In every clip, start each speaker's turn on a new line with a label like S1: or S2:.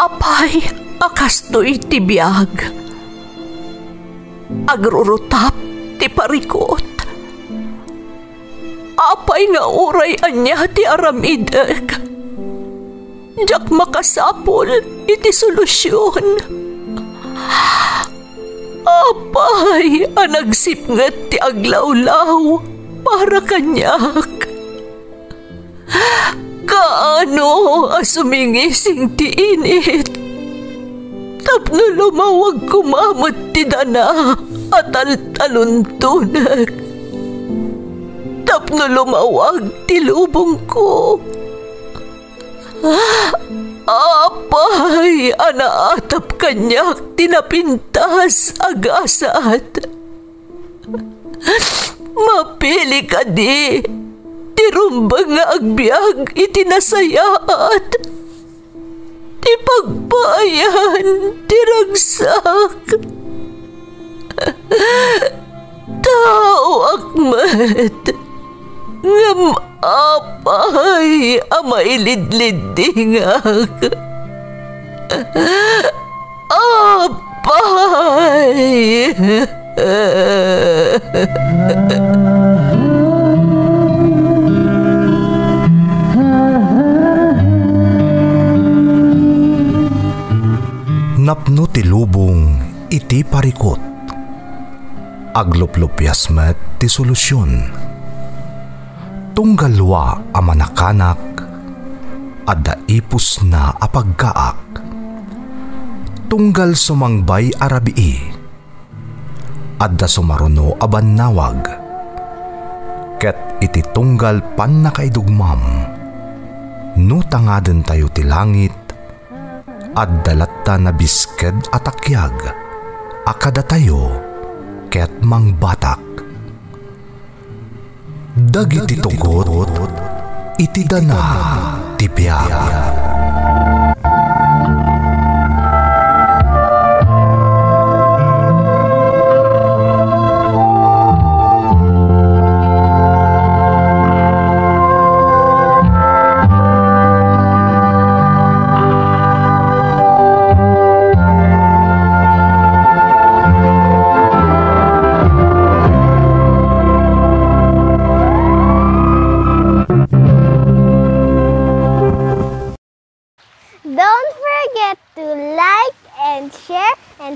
S1: Apay, akastoy ti biyag. Agrurutap ti parikot. Apay nga uray anya ti aramideg. Jak makasapol iti solusyon. Apay, anagsipnget ti aglawlaw para kanyak. Kaano asumingising ti init. Tapno lumawag kumamot ti dana at taluntunag. Tapno lumawag ti lubong ko. Apay, anaatap kanyak tinapintas agasat. Mapili ka di, tirumbang nga agbyag itinasayaat. Ti pagbayan, tiragsak. Tao akmat, ngam apay, amailidlidingak. Apay.
S2: Napno ti lubong iti parikot. Agluplupyas met ti solusyon. Tunggalwa a manakanak adda ipus na apagkaak. Tunggal sumangbay arabii adda sumaruno a bannawag. Ket iti tunggal pan nakaidugmam no tangaden tayo ti langit adda latta na bisked atakyag akada tayo ket mangbatak. Dagiti tugot iti dana ti biag.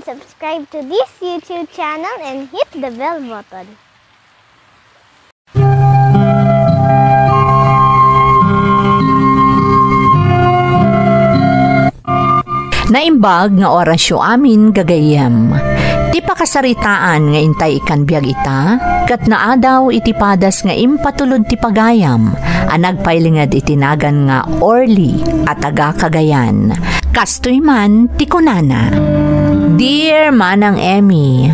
S3: Subscribe to this YouTube channel and hit the bell button.
S4: Naimbag nga orasyo amin gagayem. Ti pakasaritaan nga intay ikan biag ita, kat naadaw iti padas nga impatulod ti pagayam, anagpailingad itinagan nga Orly at taga Cagayan. Kastoy man ti kunana. Dear Manang Emmy,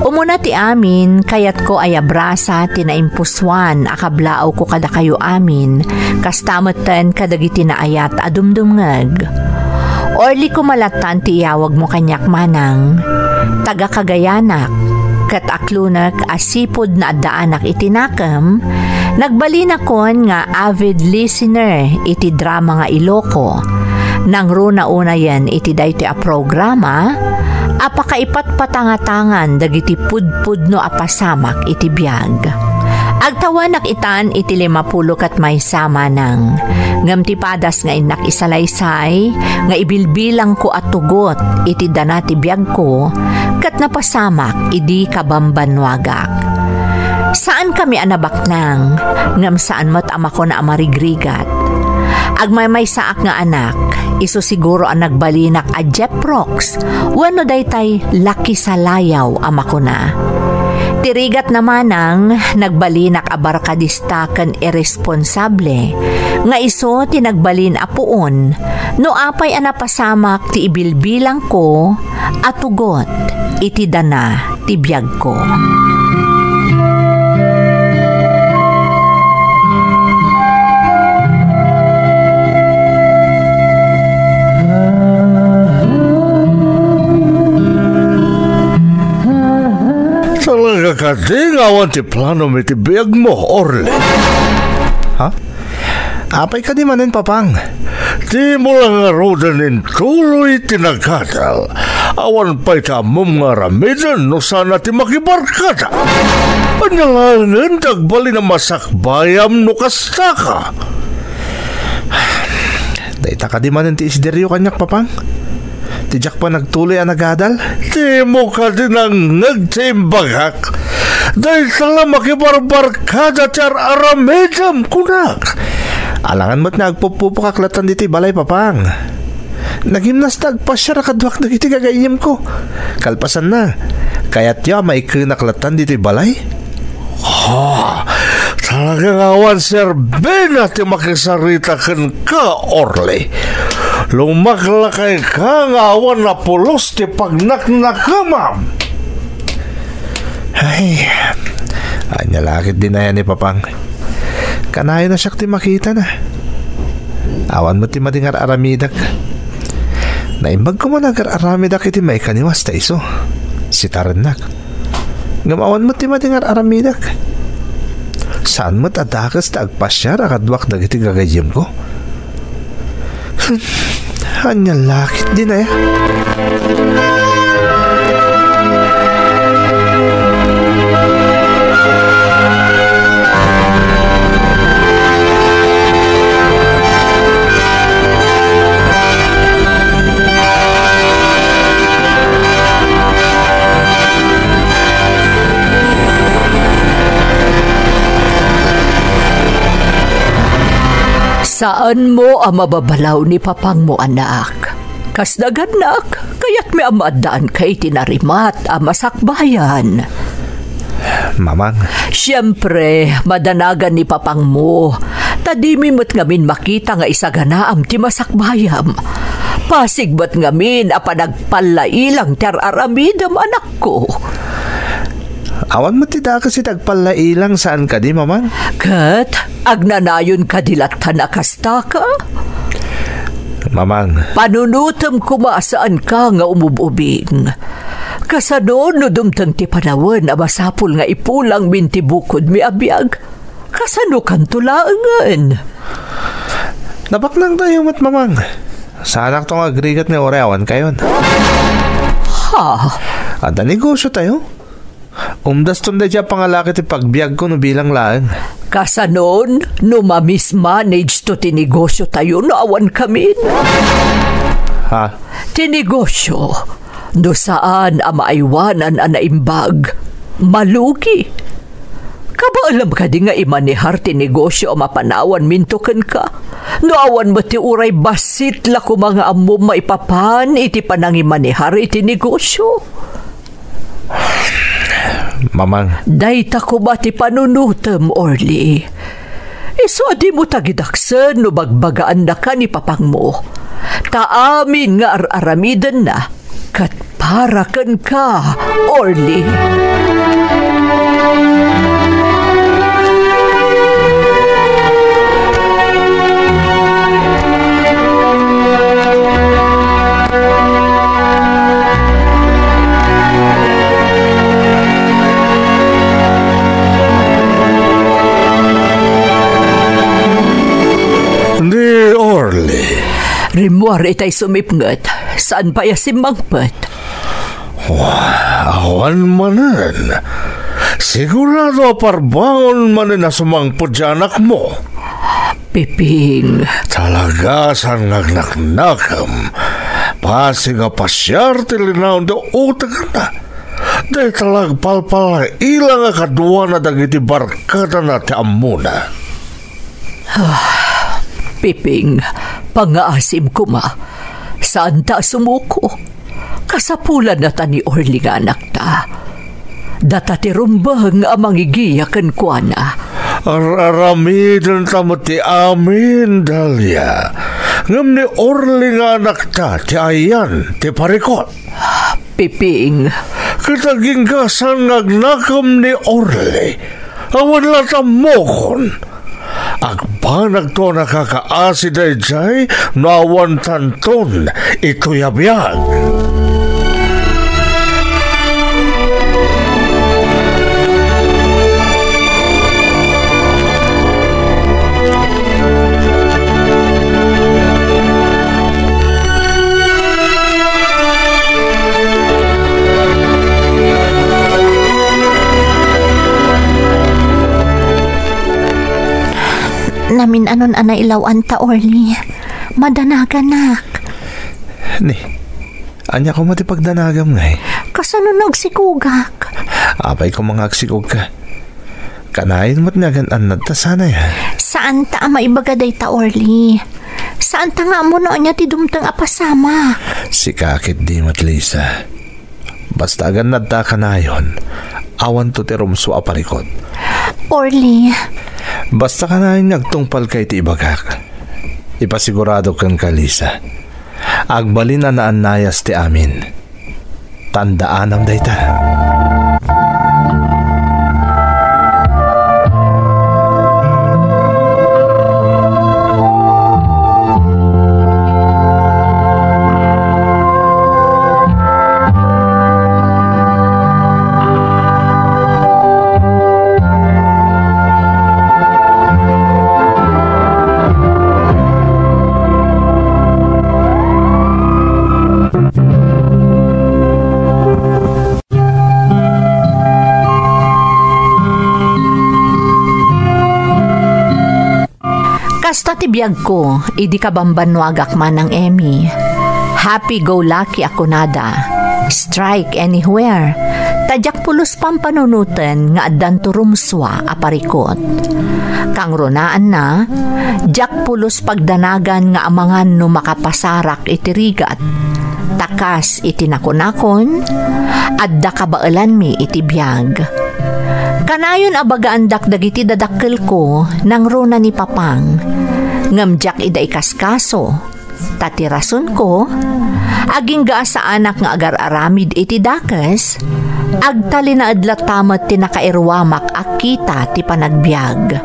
S4: umuna ti amin kayat ko ay abrasa tinaimpuswan akablao ko kada kayo amin kastamutan kadagiti na ayat adumdumngag. Orly ko malatan ti iyawag mo kanyak manang taga Cagayanak kat aklunak asipod na addaanak itinakam nagbalin akon nga avid listener iti drama nga Iloko nang runa una yan iti dayto a programa apakaipat patangatangan dagiti pudpud no apasamak iti biag. Agtawanak itan iti 50 kat may sama nang ngamtipadas nga inak isalaysay nga ibilbilang ko at tugot iti dana ti biag ko kat napasamak idi kabambanwagak. Saan kami anabak nang ngam saan mo't ama ko na amarigrigat. Agmay saak nga anak, iso siguro ang nagbalinak a Jeprox, wano daytay laki sa layaw ama ko na. Tirigat naman ang nagbalinak a barkadista kan irresponsable, nga iso tinagbalin a puon, no apay anapasamak ti ibilbilang ko, atugot, iti dana ti biag ko.
S5: Talaga ka di ngawan ti plano mi ti biag mo, Orly.
S2: Ha? Apay ka di manin, papang.
S5: Di mo lang arodanin tuloy tinagkadal. Awan pa'y tamom nga ramidan no sana ti makibarkada. Panyalangan tagbali na masakbayam no kasta ka.
S2: Dahita ka di man ti isderyo kanyak, papang. Tijak pa nagtuloy ang nagadal.
S5: Di mo ka din ang nagtimbagak. Dahil tala makibarbarkada ti aramidam kunak.
S2: Alangan mo't nagpupupaklatan diti balay, papang. Nagimnastag pa siya rakadwak na iti gagayim ko. Kalpasan na. Kaya't ya may kinaklatan diti balay.
S5: Talagang awan, Sir Ben, at makisarita ka, Orly. Lumaklakay ka nga awan na pulos ti pagnaknakamam.
S2: Ay, anyalakit din na yan ni papang. Kanayo na siya ti makita na. Awan mo ti madingar aramidak. Naimbag ko mo nagar aramidak iti may kaniwas ta iso. Si Taranak. Ngamawan mo ti madingar aramidak. Saan mo tadakas ta agpasyar akadwak dagiti gagayim ko? Anyalakit din na yan.
S1: Saan mo ang mababalaw ni papang mo, anak? Kasdaganak, kaya't may amadaan kay tinarimat ang masakbayan.
S2: Mamang.
S1: Siyempre, madanagan ni papang mo. Tadimi mo't ngamin makita nga isaganaam ti masakbayam. Pasigbat ngamin a panagpalailang teraramidam, anak ko.
S2: Awan mo ti da kasi tagpalailang saan ka di, mamang?
S1: Kat, agnanayon kadilat ka nakasta ka?
S2: Mamang.
S1: Panunutam kumasaan ka nga umububing. Kasano no dumtang ti panawan na masapul nga ipulang minti bukod mi abiyag. Kasano kan tulaangan?
S2: Napaklang tayo mat, mamang. Saan ak tong agrigat ni Oreawan kayon?
S1: Ha?
S2: Ada negosyo tayo? Umdas tunda dya pangalaki ti pagbiag ko no bilang laan.
S1: Kasanon, no mamismanage to tinegosyo tayo no awan kami.
S2: Ha?
S1: Tinegosyo, no saan ang maaywanan ang naimbag, malugi. Kabaalam ka di nga imanihar tinegosyo o mapanawan mintukan ka. No awan mo ti uray basit la ko mga amo maipapan iti panang imanihar iti negosyo.
S2: Mamang.
S1: Dayta ko ba ti panunutem, Orly? Iso di mo tagidaksen no bagbagaan na ka ni papang mo. Taamin nga aramidan na kat para kan ka, Orly. Rimuar itay sumipngat. Saan pa yasimangpat?
S5: Awan manan. Sigurado parbangon manan na sumangpot dyan anak mo.
S1: Piping.
S5: Talaga saan ngagnaknakam. Pasiga pasyar tilinaw do utag na. Dahil talag palpala ilang akadwa na dagiti barkada na ti amuna.
S1: Piping, pangaasim ko ma. Saan ta sumuko? Kasapulan na ta ni Orly nga anak ta. Data ti rumbang amang igiyakan kwa na.
S5: Aramidan tamo ti amin, Dalia. Ngam ni Orly nga anak ta, ti ayan, ti parikot.
S1: Piping.
S5: Kitaging kasan ngagnakam ni Orly. Awan latam mokon. Agbanag to nakakaasi day jay nawan tanton ito yabiyag.
S4: Namin anon ana ilawan ta, Orly. Madanagan.
S2: Ni, anya ko matipagdanagam nga
S4: Kasano nagsikugak?
S2: Apay ko mga agsikog ka. Kanayin mo't nagan ta sana ya.
S4: Saan ta maibagaday ta, Orly? Saan ta nga mo noon niya ti dumtang apasama?
S2: Si kakit di mat Lisa. Basta agan nadta kanayon, awan to ti rumso aparikot.
S4: Orly.
S2: Basta kanayin nagtungpal kay ti ibagak. Ipasigurado kan ka, Lisa. Agbalin na naanayas ti amin. Tandaan ang dayta.
S4: Kasta ti biyag ko, idi ka bambanwagak man ng Emmy. Happy-go-lucky ako nada. Strike anywhere. Tadyak pulos pampanunutan nga addan to rumswa aparikot. Kang ronaan na, jak pulos pagdanagan nga amangan no makapasarak itirigat. Takas itinakon-akon, adda kabaalan mi iti biyag. Kanayon abagaandak dagiti dadakkel ko nang rona ni Papang. Ngamjak ida ikaskaso. Tatirason ko, aging gaa sa anak nga agar-aramid iti dakas, agtali na adlat tamat tinakairwamak akita ti panagbiag.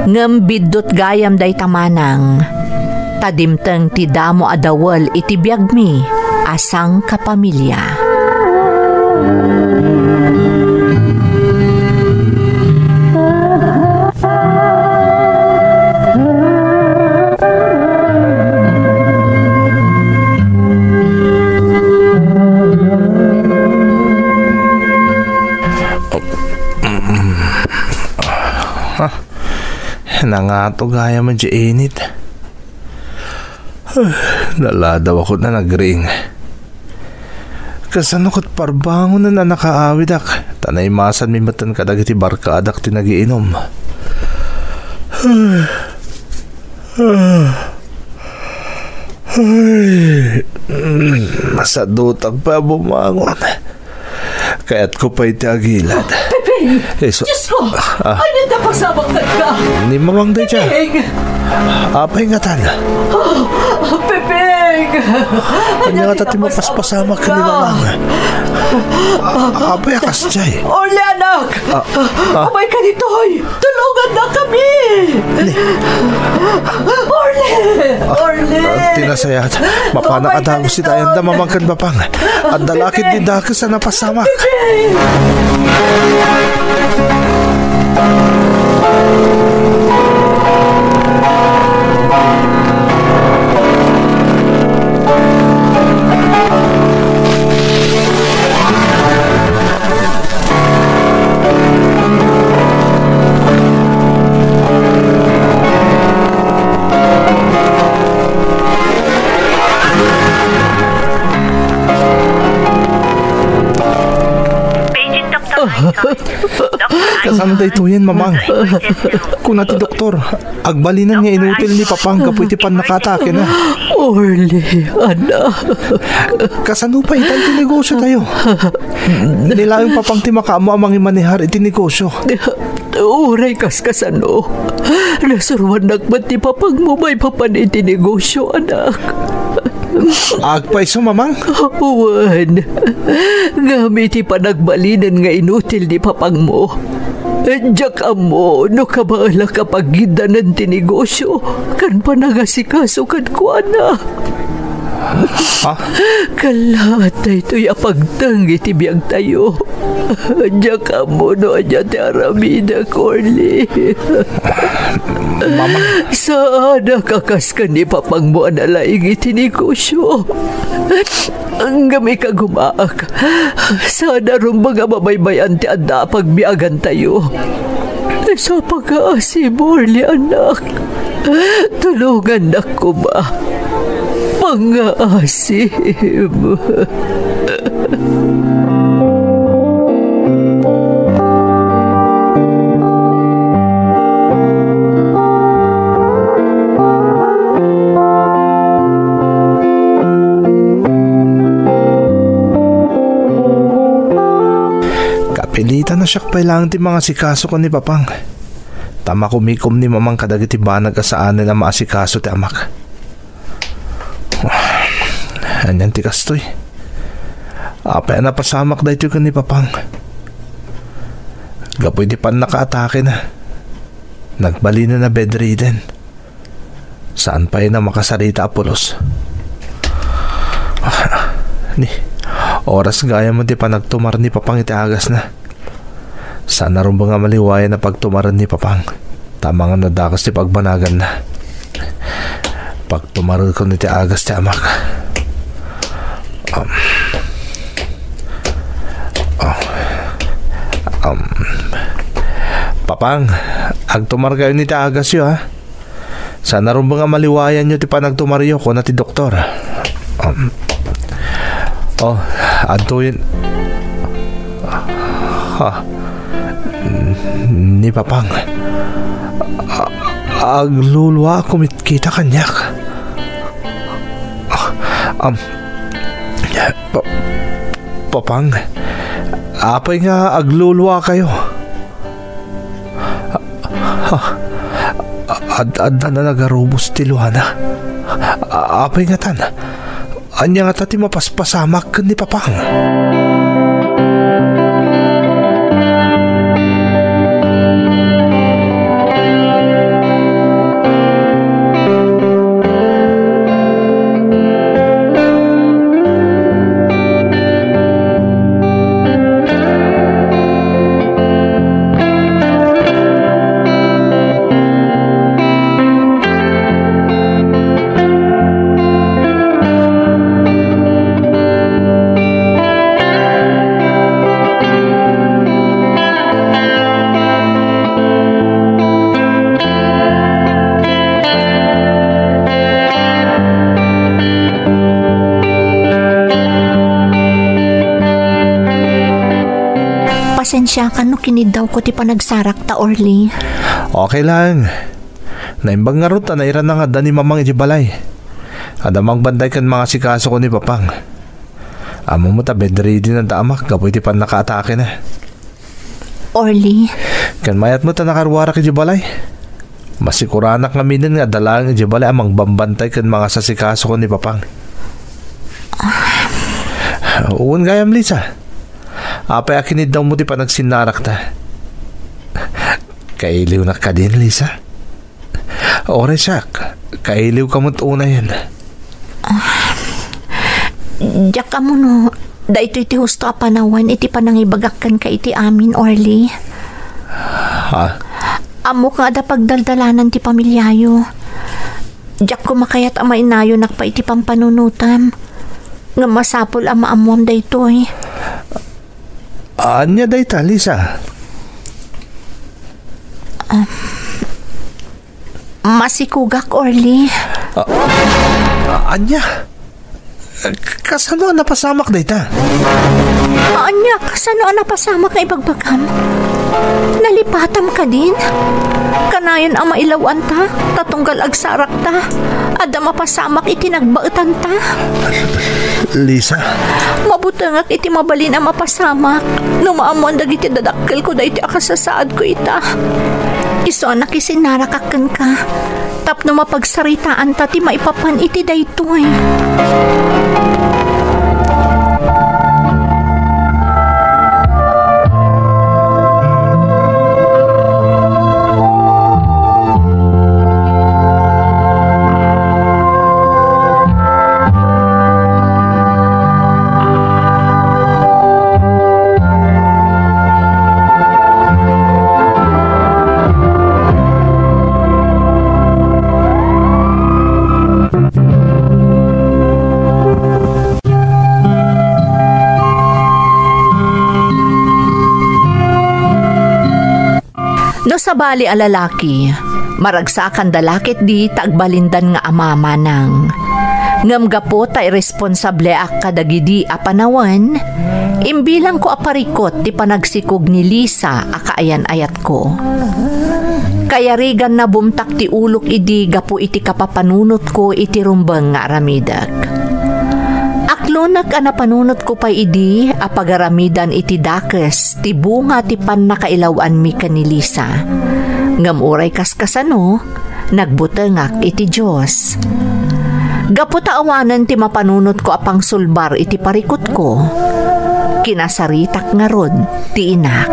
S4: Ngambidot gayam day tamanang, tadimteng ti damo adawal iti biag mi, asang kapamilya.
S2: Nangato gaya man di init. Naladaw ako na nagring. Kasano ko't parbangon na nakaawid ak. Tanay masan may matan kadag iti barkadak ti nagiinom. Masadutag pa bumangon. Kaya't ko pa iti agilad.
S1: Pepeng! Diyos ko! Ano na pasabang ka?
S2: Ni mamang day siya. Apay nga tan.
S1: Pepeng!
S2: Ano nga tati mapaspasama ka ni mamang? Apay akas siya.
S1: Orly, anak! Abay ka dito, hoy! Tulungan na kami! Orly! Orly!
S2: Tinasayat. Mapanak adagos si tayo da mamangkan bapang. At dalakit ni dakas na napasamak. Kasano day to yan, mamang? Kung nati doktor, agbalinan niya inutil ni Papang kapoy ti pan nakatake na.
S1: Orly, anak.
S2: Kasano pa itan ti negosyo tayo? Nilayong Papang ti makaamo amang imanihar iti negosyo.
S1: Uray kasano. Nasurwan nagbat ti Papang mo may papan iti negosyo, anak.
S2: Agpaiso, mamang?
S1: Uwan. Gamit ipanagbalinan nga inutil ni Papang mo. Diyak mo, no kabaala kapag gidanan ti negosyo, kan panagasikaso kan kuana. Kalatay to'y apagtang itibiyag tayo. Diyak mo, no anya ti aramida, Orly.
S2: Mama?
S1: Sana kakas ka ni Papang mo analaing iti negosyo. Ang gami ka gumaak. Sana rin mga mabaybayan ti anda pagbiagan tayo. Sa pag-aasib, Orly, anak. Tulungan na ko ba? Pang-aasib.
S2: Pilitan na siya kailangan ti mga sikaso ko ni Papang. Tama kumikom ni Mamang kadagiti banag asaan na maasikaso ti amak. Anyan ti kastoy. Apay na pasamak da ito ka ni Papang. Gapoy di pan nakaatake na. Nagbali na bedridden. Saan pa na makasarita apulos? Ni, oras gaya mo di pa nagtumar ni Papang iti agas na. Sana rin ba nga maliwayan na pagtumaran ni Papang? Tama nga nadakas ti pagbanagan na. Pagtumaran ko ni ti agas ti amak. Papang, agtumar kayo ni ti agas yo ha. Sana rin ba nga maliwayan nyo ti panagtumaryo ko na ti doktor. Antuyin. Ni Papang, aglulwa kumitkita kanyak. Papang, apay nga aglulwa kayo. Adda na nagarubos ti Luana. Apay nga tan, anya nga tati mapaspasamak ni Papang.
S4: Pasensya ka no kinidaw ko ti panagsarak ta, Orly.
S2: Okay lang. Naimbang nga ruta na iran na nga ni Mamang ijibalay. Adamang banday kan mga sikaso ko ni Papang. Amo mo ta bedridden na damak kapoy ti pan nakaatake na.
S4: Orly.
S2: Kan mayat mo ta nakarwara ki ijibalay. Masikuranak nga minin nga dalang ijibalay amang bambantay kan mga sasikaso ko ni Papang. Uwan gayam Lisa. Apay akinid daw mo di pa nagsinarak ta. Kailiw na ka din, Lisa. Ore siya, kailiw ka mo't una yan.
S4: Diyak ka mo no, da ito iti husto apanawan, iti panangibagakkan ka iti amin, Orly.
S2: Ha?
S4: Amo ka da pagdaldalanan ti pamilyayo. Diyak ko makayat ama inayo nakpa iti pampanunutam. Nga masapol ama amuam da ito'y.
S2: Anya day ta, Lisa?
S4: Masikugak, Orly.
S2: Anya? Kasano napasamak day ta?
S4: Anya, kasano napasamak ka ibagbagam? Nalipatam ka din? Kanayon ang mailawan ta, tatunggal agsarak ta, ada mapasamak iti nagbautan ta.
S2: Lisa?
S4: Mabutangak iti mabalin ang mapasamak, numaamuan dagiti dadakkel ko da iti akasasaad ko ita. Iso anak isinarakakan ka, tapno mapagsaritaan ta ti maipapan iti daytoy. sabali a lalaki, maragsakan dalakit di taagbalindan nga amama nang. Ngam gapo ta irresponsable ak kadagidi a panawan, imbilang ko aparikot ti panagsikog ni Lisa a kaayan-ayat ko. Kaya rigan na bumtak ti ulok idi gapo iti kapapanunot ko iti rumbang nga aramidak. Aklonak a napanunot ko pa idi a pagaramidan iti dakes ti bunga ti pannakailawan mi ni Lisa. Ngam uray kaskasano, nagbutengak iti Diyos. Gapo taawanan ti mapanunot ko apang sulbar iti parikot ko. Kinasaritak nga rod ti inak.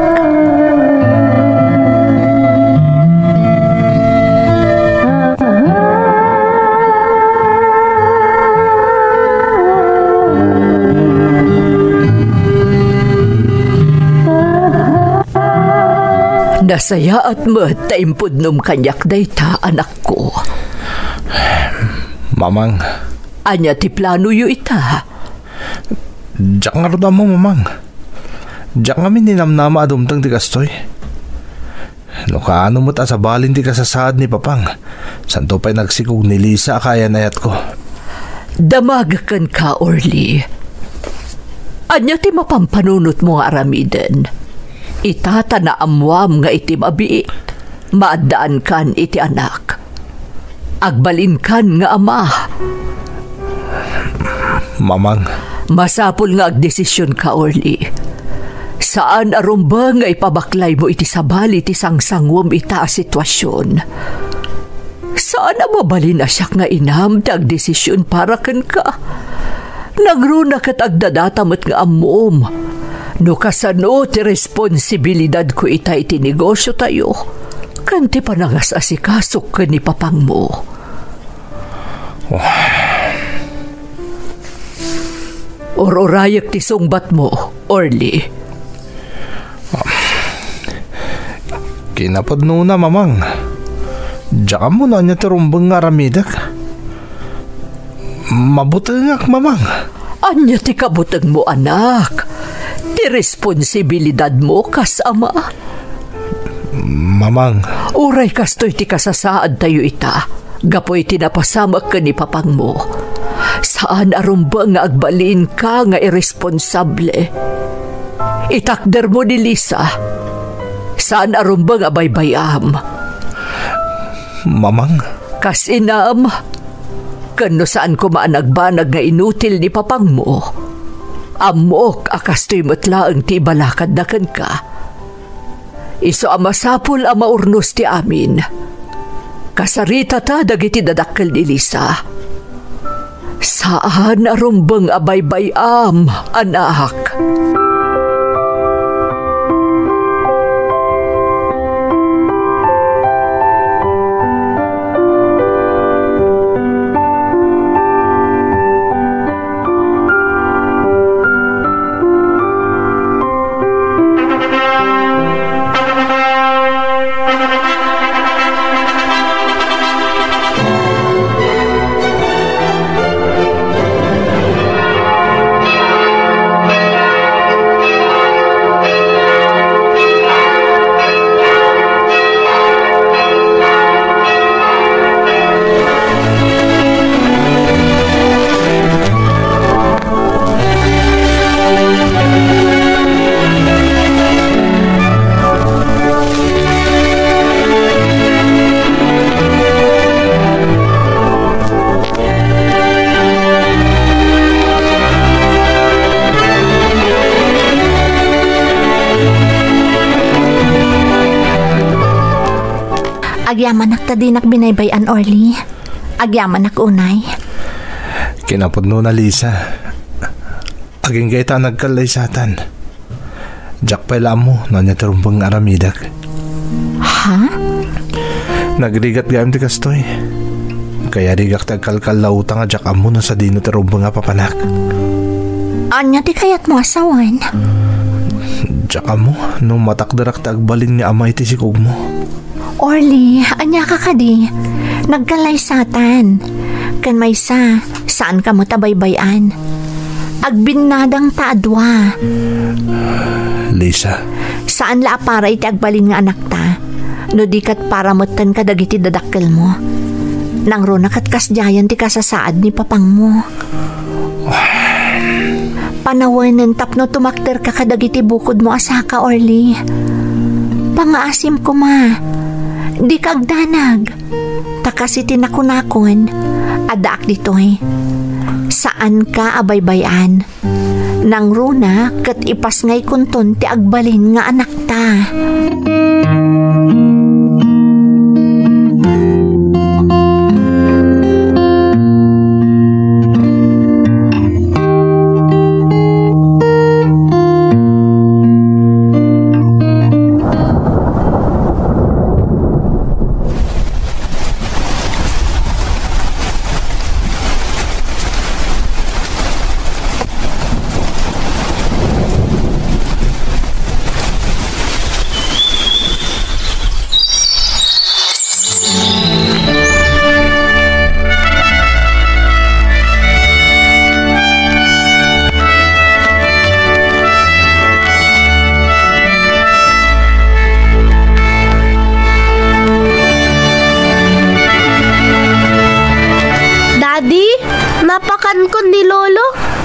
S1: Nasaya at mat taimpod num kanyak dayta anak ko.
S2: Mamang.
S1: Anya ti plano yu ita?
S2: Diyak nga rin mo, mamang. Diyak nga mininamnama adumtang ti kastoy. No kaano mo ta sa balin ti kasasad ni Papang. Santo pa'y nagsikog ni Lisa kayan-ayat ko.
S1: Damagakan ka, Orly. Anya ti mapampanunot mo nga aramiden. Itata na amwam nga iti mabiit. Maadaan kan iti anak. Agbalin kan nga ama.
S2: Mamang.
S1: Masapol nga agdesisyon ka, Orly. Saan arumba nga ipabaklay mo iti sabali iti sangsangwam ita a sitwasyon? Saan na mabalin na siya nga inam ti agdesisyon para ken ka? Nagruna kat agdadatamat nga amom. No kasano ti responsibilidad ko ita iti negosyo tayo. Kanti pa nangas asikasok ka ni Papang mo. Ororayak ti sungbat mo, Orly.
S2: Kinapod na, mamang. Diyan mo na niya ti rumbang nga ramidak. Mabutangak, mamang.
S1: Anya ti kabutang mo, anak. Ti responsibilidad mo kas ama.
S2: Mamang.
S1: Uray kastoy ti kasasaad tayo ita. Gapoy tinapasamak ka ni Papang mo. Saan arumba nga agbalin ka nga irresponsable? Itakder mo ni Lisa. Saan arumba nga baybayam?
S2: Mamang.
S1: Kas inam. Kano saan ko maanagbanag nga inutil ni Papang mo? Amok akastoy matlaang ti balakad na kan ka. Iso amasapol ama urnos ti amin. Kasarita ta dagiti dadakkel ni Lisa. Saan arumbang abaybayam, anak?
S4: Agyaman nak tadi nak binaybayan, Orly. Agyaman nak unay.
S2: Kinapod na, Lisa. Aging gaita nagkalay satan. Jack pa ilam mo na niya tarumbang aramidak.
S4: Ha?
S2: Nagrigat gayam ti kastoy. Kaya rigak tagkalkal lautang nga Jack amo na sa dino tarumbang nga papanak.
S4: Anya ti kayat mo asawan?
S2: Jack amo nung matakdarak tagbalin ni ama iti sikog mo.
S4: Orly, anya ka kadi. Nagkalay satan. Kan may saan ka mo tabaybayan? Agbinadang taadwa.
S2: Lisa.
S4: Saan la para iti agbalin nga anak ta? No dikat para mutan ka dagiti dadakkel mo. Nang ro nakat kasjayan ti kasasaad ni papang mo. Panawanan tapno tumakder ka kadagiti bukod mo asaka, Orly. Pangaasim ko ma. Di kagdanag. Takasi tinakunakon. Adaak ditoy. Saan ka abaybayan? Nang runa kat ipas ngay kunton ti agbalin nga anak ta.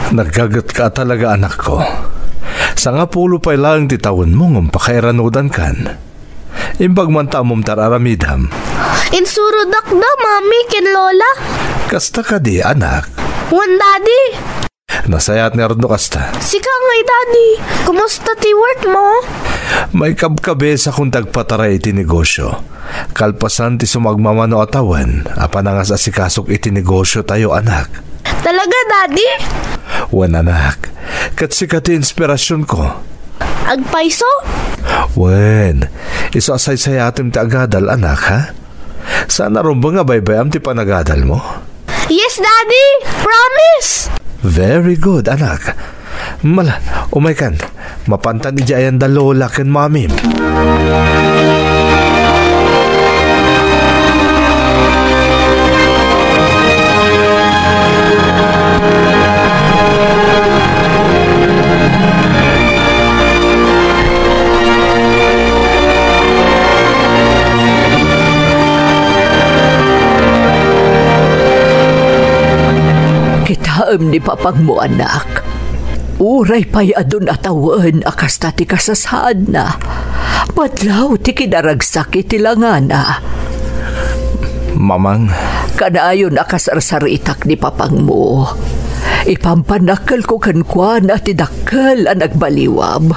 S2: Nagkagat ka talaga, anak ko. Sa nga pulo pa'y lang titawon mo ng pakairanudan kan. Imbag man tamom tararamidam.
S3: Insurudak da, mami, ken lola.
S2: Kasta ka di, anak.
S3: Wan, daddy.
S2: Nasayat nga rin kasta.
S3: Sika ngay, daddy. Kumusta ti work mo?
S2: May kabkabesa kung tagpataray iti negosyo. Kalpasan ti sumagmamano atawan. Apanangas asikasok iti negosyo tayo, anak.
S3: Talaga, daddy?
S2: Wan, anak. Katsikat inspirasyon ko.
S3: Agpaiso?
S2: Wen, iso asay-sayatim ti agadal, anak, ha? Sana rumbang nga baybayam ti panagadal mo?
S3: Yes, daddy! Promise!
S2: Very good, anak. Mala, umay kan. Mapantan ijayan da lola ken mamim.
S1: Kitaam ni papang mo, anak. Uray pa'y adun atawan akas ti kasasad na. Madlaw ti kidaragsak iti langana.
S2: Mamang.
S1: Kanayon akas arsaritak ni papang mo. Ipampanakal ko kankwan at idakal ang nagbaliwam.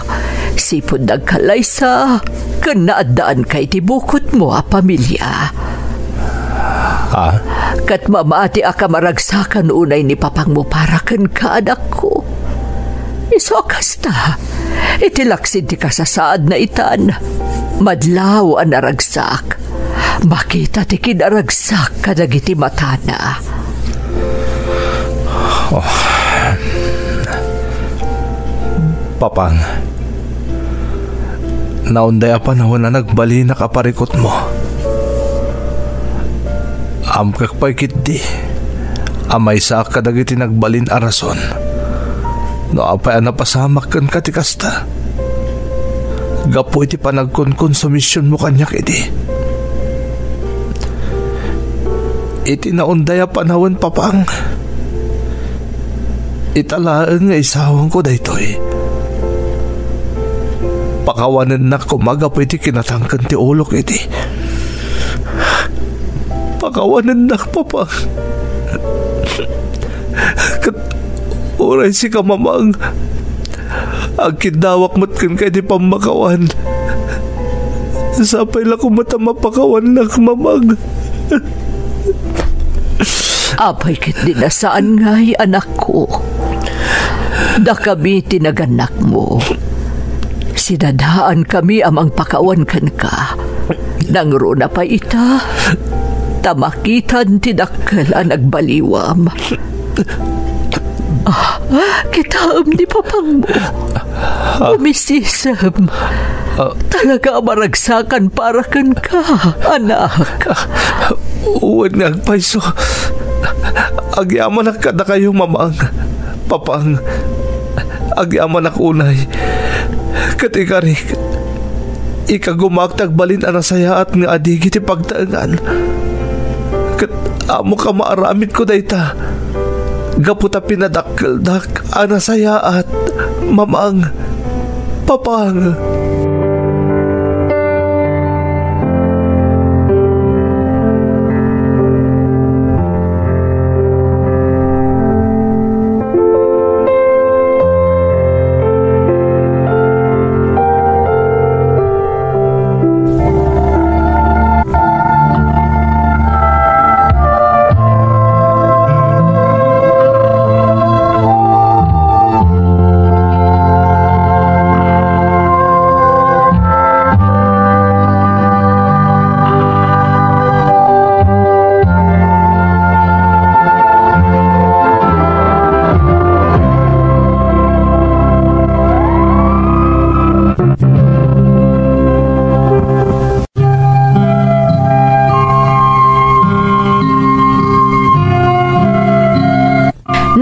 S1: Sipod nagkalaysa, kanaadaan kay tibukot mo a pamilya. Kat mamati aka maragsakan unay ni papang mo para kan kaanak ko. Iso kasta, itilaksid ti kasasaad na itan. Madlaw ang naragsak. Makita ti kinaragsak kadagiti matana.
S2: Papang, naunday a panahon na nagbali na kaparikot mo. Amkak pa'y kitdi. Amay sa kadagiti nagbalin arason. No apay napasamak kan katikasta. Gapo iti panagkonkonsumisyon mo kanyak iti. Iti naundaya panahon, papang. Italaan nga isawang ko daytoy. Pakawanan na kumagapo iti kinatangkan ti ulok iti. Pakawanan na, papang. Kat uray si kamamang. Ang kidawak mat kan kay di pamakawan. Sapay la kumata mapakawan na, mamang.
S1: Apay kit dinasaan ngay, anak ko. Da kami tinaganak mo. Sinadaan kami amang pakawan kan ka. Nangro na pa ita. Tamakitan tidakkel ang nagbaliwam. Kitaam ni papang mo. Umisisam. Talaga maragsakan para kan ka, anak.
S2: Uwan nga agpaiso. Agyaman na kada kayong mamang. Papang. Agyaman na kunay. Katikarik. Ikagumagtag balin anasayaat nga adigi ti pagtaengan. Kat amo ka maaramid ko dayta. Gaputa pinadakkeldak anasayaat mamang papang.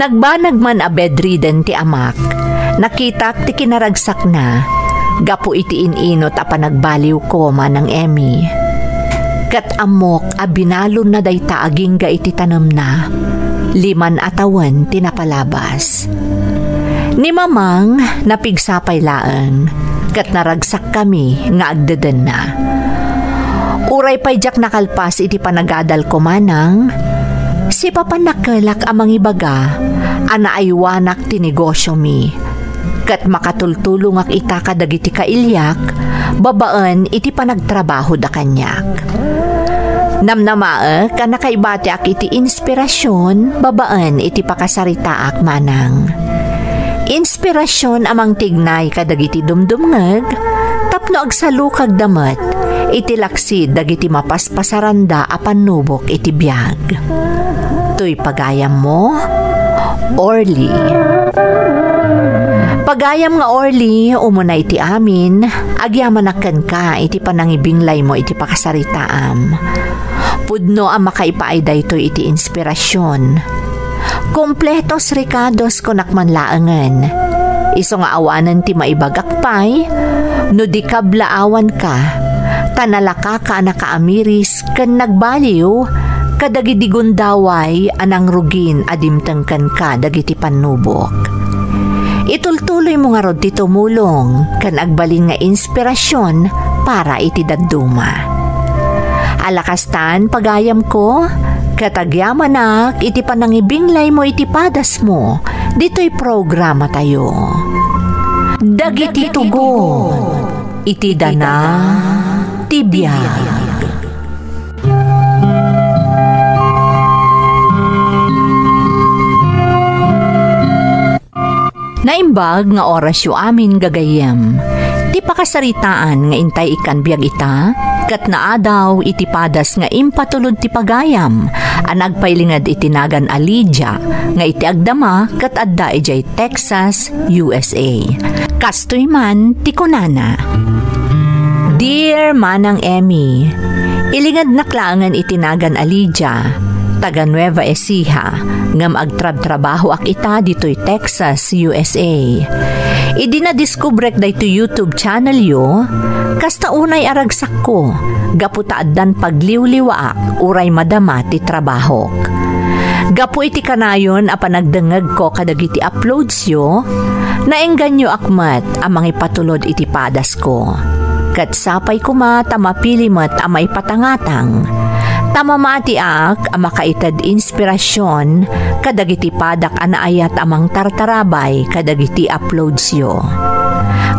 S4: Nagbanag man a bedridden ti amak, nakitak ti kinaragsak na, gapu iti ininot a panagbaliw ko manang Emmy. Kat amok a binalon na dayta aging ga iti tanam na, 5 atawan tinapalabas. Ni mamang napigsapay laeng, kat naragsak kami nga agdeden na. Uray pa'y jak nakalpas iti panagadal ko manang, si Papa nakelak amang ibaga, ana aywanak ti negosyo mi. Kat makatultulong ak itaka dagiti kailyak, babaan iti panagtrabaho da kanyak. Namnamae ka nakaibati ak iti inspirasyon, babaan iti pakasarita ak manang. Inspirasyon amang tignay kadagiti dumdumngeg, tapno agsalukag damat, iti laksid dagiti mapaspasaranda apan nubok iti biyag. To'y pagayam mo, Orly. Pagayam nga Orly, umunay iti amin, agyamanakan ka iti panangibinglay mo iti pakasaritaam. Pudno ang makaipaay daytoy iti inspirasyon. Kompletos rekados ko nakmanlaangan. Iso nga awanan ti maibagakpay, no di kablaawan ka, tanalaka ka nakaamiris kan nagbaliw, kadagidigundaway anang rugin adimtengkan ka dagiti panubok. Itultuloy mo nga rod ti tumulong kan agbalin nga inspirasyon para iti dadduma. Alakastan pagayam ko, katagyaman iti panangibinglay mo iti padas mo, dito'y programa tayo. Dagiti tugon, iti dana, tibiyag. Naimbag nga oras yu amin gagayem. Ti pakasaritaan nga intay ikan biyag ita, kat naadaw iti padas nga impatulod ti pagayam, anagpailingad itinagan a Lydia, nga iti agdama kat adda ijay Texas, USA. Kastoy man ti kunana. Dear Manang Emmy, ilingad naklangan itinagan a Lydia, taga Nueva Ecija, ngam agtrab-trabaho ak ita dito'y Texas, USA. Idi na diskubrek dayto YouTube channel yo, kasta unay aragsak ko, gaputaaddan pagliwliwaak, uray madama ti trabahok. Gapu iti kanayon a panagdengeg ko kadagiti uploads yo, naengganyo akmat amang ipatulod iti padas ko. Kat sapay kuma tamapilimat amay patangatang, tamamati ak ang makaitad inspirasyon kadagiti padak anaayat amang tartarabay kadagiti uploads yo.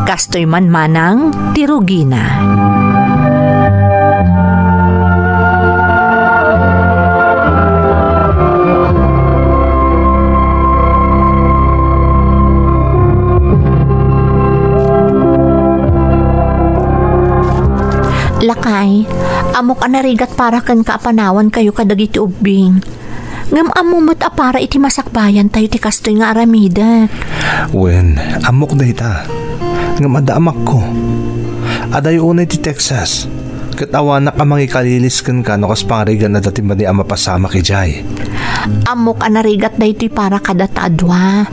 S4: Kastoy man manang tirugina. Lakay, amok anarigat para kan kaapanawan kayo kadagiti ubing. Ngam amumot apara iti masakbayan tayo ti kastoy nga aramidak.
S2: Wen, amok na ita. Ngam adaamak ko. Adayo unay ti Texas. Katawanak amang ikalilis kan ka no kas pangarigan na dati mani ama pasama ki Jay.
S4: Amok anarigat dahi ti para kadatadwa.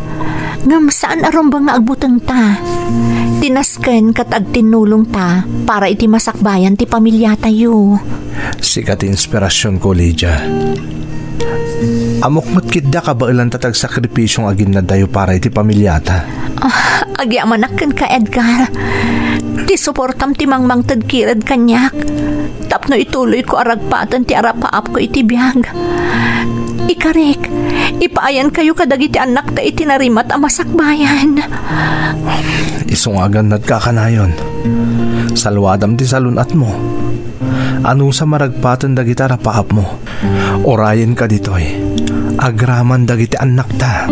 S4: Ngam saan aron ba nga agbutang ta? Tinasken kat agtinulong ta para iti masakbayan ti pamilya tayo.
S2: Sikat inspirasyon ko, Lydia. Amok matkidda ka ba ilan tatag sakripisyong agin na dayo para iti pamilyata?
S4: Agyamanakan ka, Edgar. Ti suportam ti mangmang tadkirad kanyak. Tapno ituloy ko aragpatan ti arapaap ko iti biyag. Ikarek, ipaayan kayo kadag iti anak ta iti narimat a masakbayan.
S2: Isungagan nagkakanayon. Salwadam ti salunat mo. Ano sa maragpatan dagiti arapaap mo? Orayin ka ditoy. Agraman dagiti anak ta.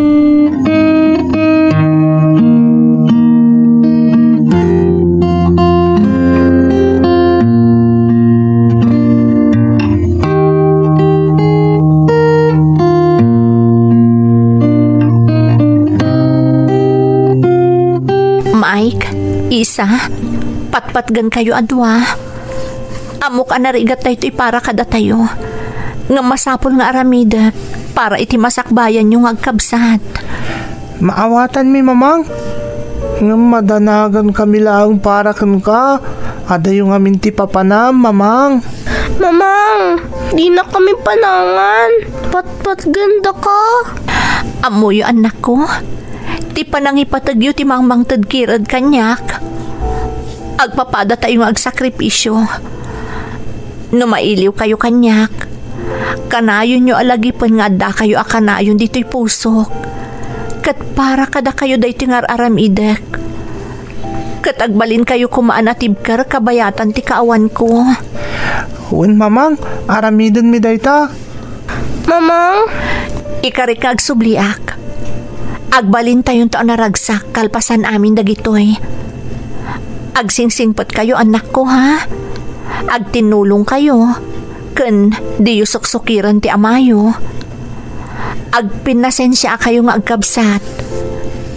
S4: Mike, Isa, patpatgan kayo adwa. Amok anarigat tayo ito'y para kada tayo. Nga masapol nga aramidak para iti masakbayan yung agkabsat.
S2: Maawatan mi, mamang. Nga madanagan kami lang para kan ka. Ada yung amin ti papanam, mamang.
S3: Mamang, di na kami panangan. Pat ganda ka.
S4: Amoy anak ko. Ti panang ipatagyo ti mangmang tadkirad kanyak. Agpapada tayong agsakripisyo. No mailiw kayo kanyak. Kanayon nyo alagipan nga da kayo akanayon dito'y pusok. Kat para kada kayo dayto'y nga aramidek. Kat agbalin kayo kumaanatibkar kabayatan ti kaawan ko.
S2: Uwan, mamang, aramidan mi dayta.
S3: Mamang,
S4: Ikarikag subliak. Agbalin tayong taon naragsak kalpasan amin dagitoy. Agsingsingpot kayo anak ko, ha? Agtinulong kayo. Ken di yu suksukiran ti amayo. Agpinasensya kayo nga agkabsat.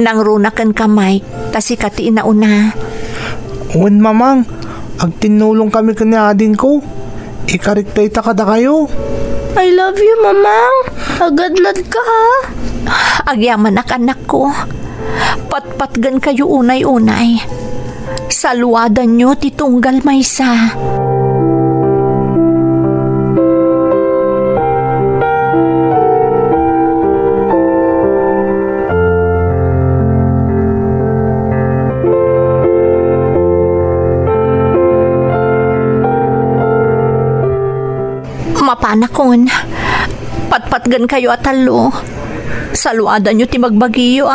S4: Nang runakan kamay tasikat ti inauna.
S2: Uwan, mamang, agtinulong kami kanyadin ko. Ikariktay ta kada kayo.
S3: I love you, Mamang. Agadnad ka, ha?
S4: Agyaman anak ko. Patpatgan kayo unay-unay. Saluadan nyo titunggal maysa. Mapanakon. Patpatgan kayo atalo. Saluadan nyo ti magbagiyo,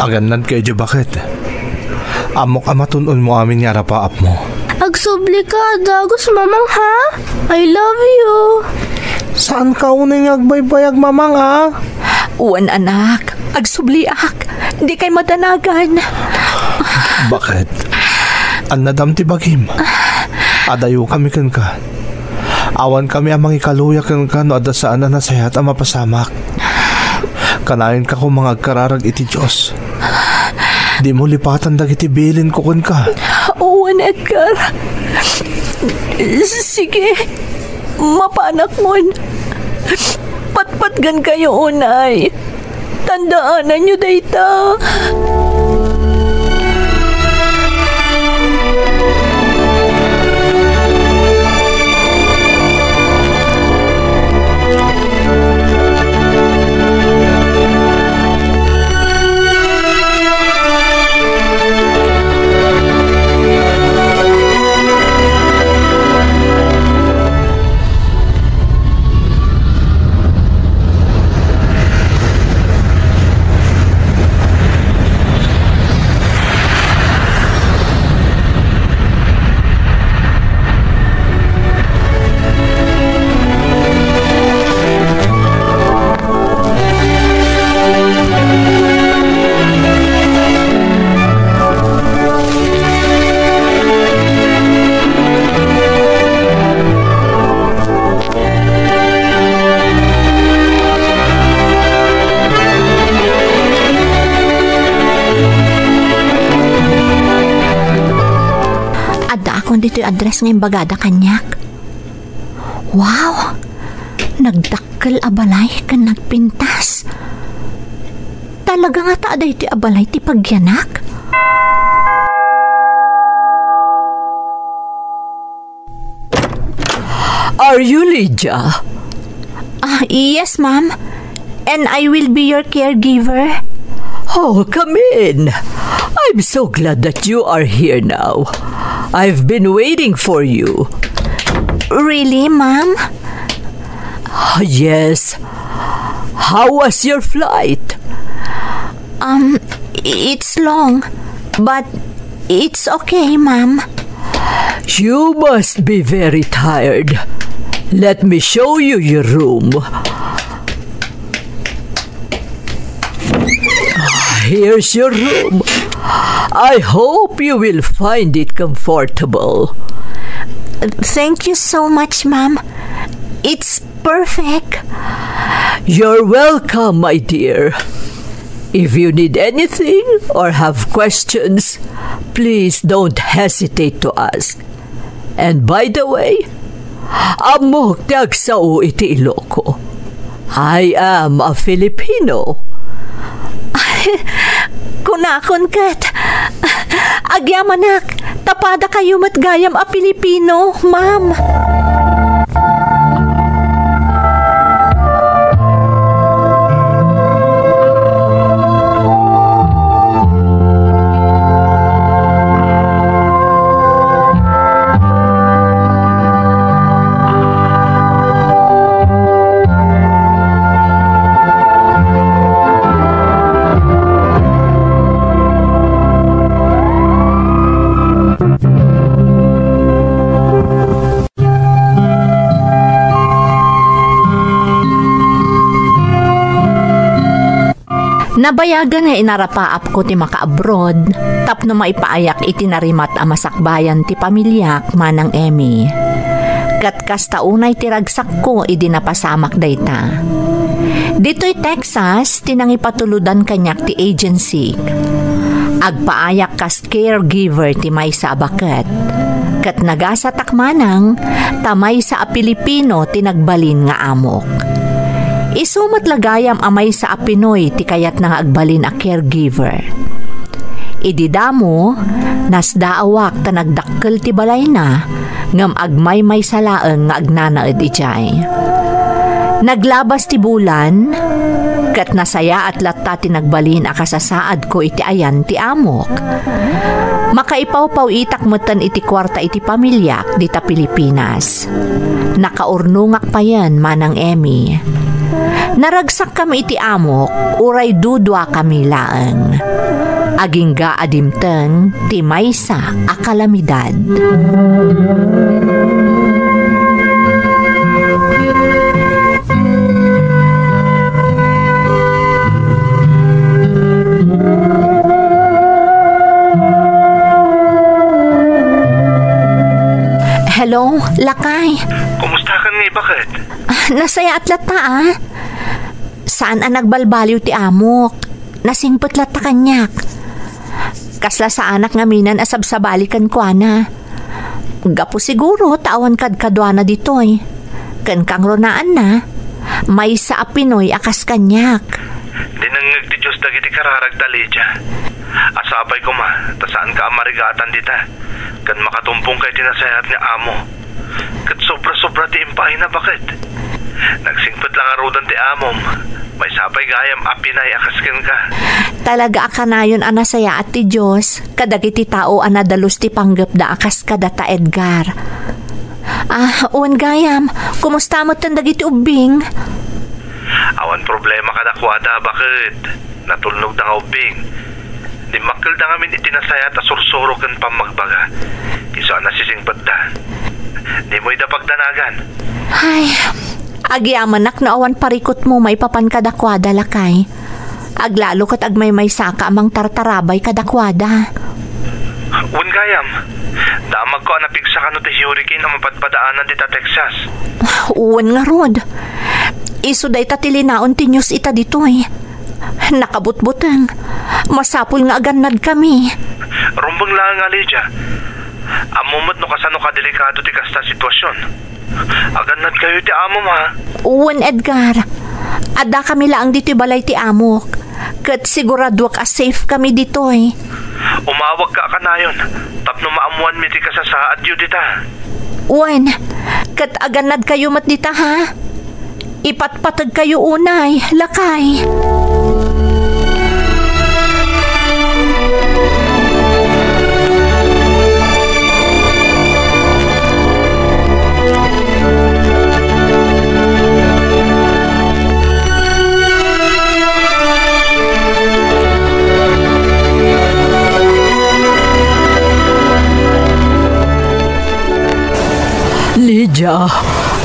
S2: Aganad kayo di bakit? Amok amatunon mo amin yara paap mo.
S3: Agsubli ka, dagos, Mamang, ha? I love you.
S2: Saan ka unay agbaybayag, mamang, ha?
S4: Uwan anak, agsubliak. Di kay madanagan.
S2: Bakit? Annadam ti bagim. Adayo kami kan ka. Awan kami amang ikaluya kan ka no ada saan na nasayat ang mapasamak. Kanayon ka kung mga kararag iti Diyos. Di mo lipatan dagiti bilin ko kun ka.
S1: Uwan, Edgar. Sige, mapanak mo. Patpatgan kayo unay. Tandaanan nyo dayta.
S4: Dito'y address ngayong bagada kanyak. Wow! Nagdakkel abalay kan nagpintas. Talaga nga ta aday ti abalay ti pagyanak?
S1: Are you Lydia?
S4: Yes, ma'am. And I will be your caregiver.
S1: Oh, come in. I'm so glad that you are here now. I've been waiting for you.
S4: Really, ma'am?
S1: Yes. How was your flight?
S4: It's long, but it's okay, ma'am.
S1: You must be very tired. Let me show you your room. Here's your room. I hope you will find it comfortable.
S4: Thank you so much, ma'am. It's perfect.
S1: You're welcome, my dear. If you need anything or have questions, please don't hesitate to ask. And by the way, amok tiagsao iti Iloco. I am a Filipino.
S4: Kunakon kat. Agyamanak, tapada kayo matgayam a Pilipino, ma'am. Nabayagan nga inarapaap ko ti maka-abroad, tapno maipaayak itinarimat a masakbayan ti pamilyak manang Emmy. Kat kasta unay ti ragsak ko idinapasamak dayta. Dito'y Texas, tinangipatuludan kanyak ti agency. Agpaayak kas caregiver ti may sa abakat. Kat nagasatak manang, tamay sa a Pilipino tinagbalin nga amok. Isumat lagayam amay sa Pinoy ti kayat nga agbalin a caregiver. Ididamo, nasdaawak ta nagdakkel ti balay na, ngam agmay may salaeng nga agnanaed ijay. Naglabas ti bulan, kat nasaya at latta ti nagbalin a kasasaad ko iti ayan ti amok. Makaipaw-paw itak metan iti kwarta iti pamilyak dita Pilipinas. Nakaurnungak pa yan manang Emmy. Naragsak kami iti amok, uray dudwa kami laeng. Aging gaadimteng, ti maysa a kalamidad. Hello, Lakay.
S5: Kumusta ka ni? Bakit?
S4: Nasaya at lata Saan ang nagbalbaliw ti amok? Nasingpot lata kanyak. Kasla sa anak nga minan asabsabalikan ko na. Gapo siguro tawan kadkadwana ditoy. Kan kang ronaan na. May sa Pinoy akas kanyak.
S5: Dinangag ti Diyos dagiti kararag talidya. Asapay ko ma, tasaan ka amarigatan dita. Kan makatumpong kay tinasayat nga amo. Kat sobra-sobra ti impay na bakit? Nagsingpot lang arudan ti amom. May sapay gayam apinay akaskin ka.
S4: Talaga akanayon anasaya at ti Diyos. Kadagiti tao anadalos ti panggap da akas kadata Edgar. Uwan gayam, kumusta mo tandagiti ubing?
S5: Awan problema kadakwada, bakit? Natulnog da nga ubing. Di makil da ngamin itinasaya at asursuro kan pamagbaga. Iso nasisingpot da. Di mo'y da pagdanagan.
S4: Ay, agyamanak na awan parikot mo may papan kadakwada Lakay. Aglalo kat agmay may saka amang tartarabay kadakwada.
S5: Un gayam, damag ko anapigsa ka no ti hurricane na mapadpadaanan dita Texas.
S4: Uwan nga rod. Iso day tatilinaon ti news ita ditoy. Nakabutbuteng. Masapul nga aganad kami.
S5: Rumbang lang nga Lydia. Amumot no kasano ka delikado ti kasta sitwasyon. Aganad kayo ti amo ma.
S4: Uwan Edgar. Ada kami laang dito balay ti amok. Kat sigurado ka safe kami dito eh.
S5: Umawag ka kanayon. Tapno maamuan mi ti kasasaad yu dita.
S4: Wen, kat aganad kayo mat dita ha? Ipatpatag kayo unay, lakay.
S1: Lydia,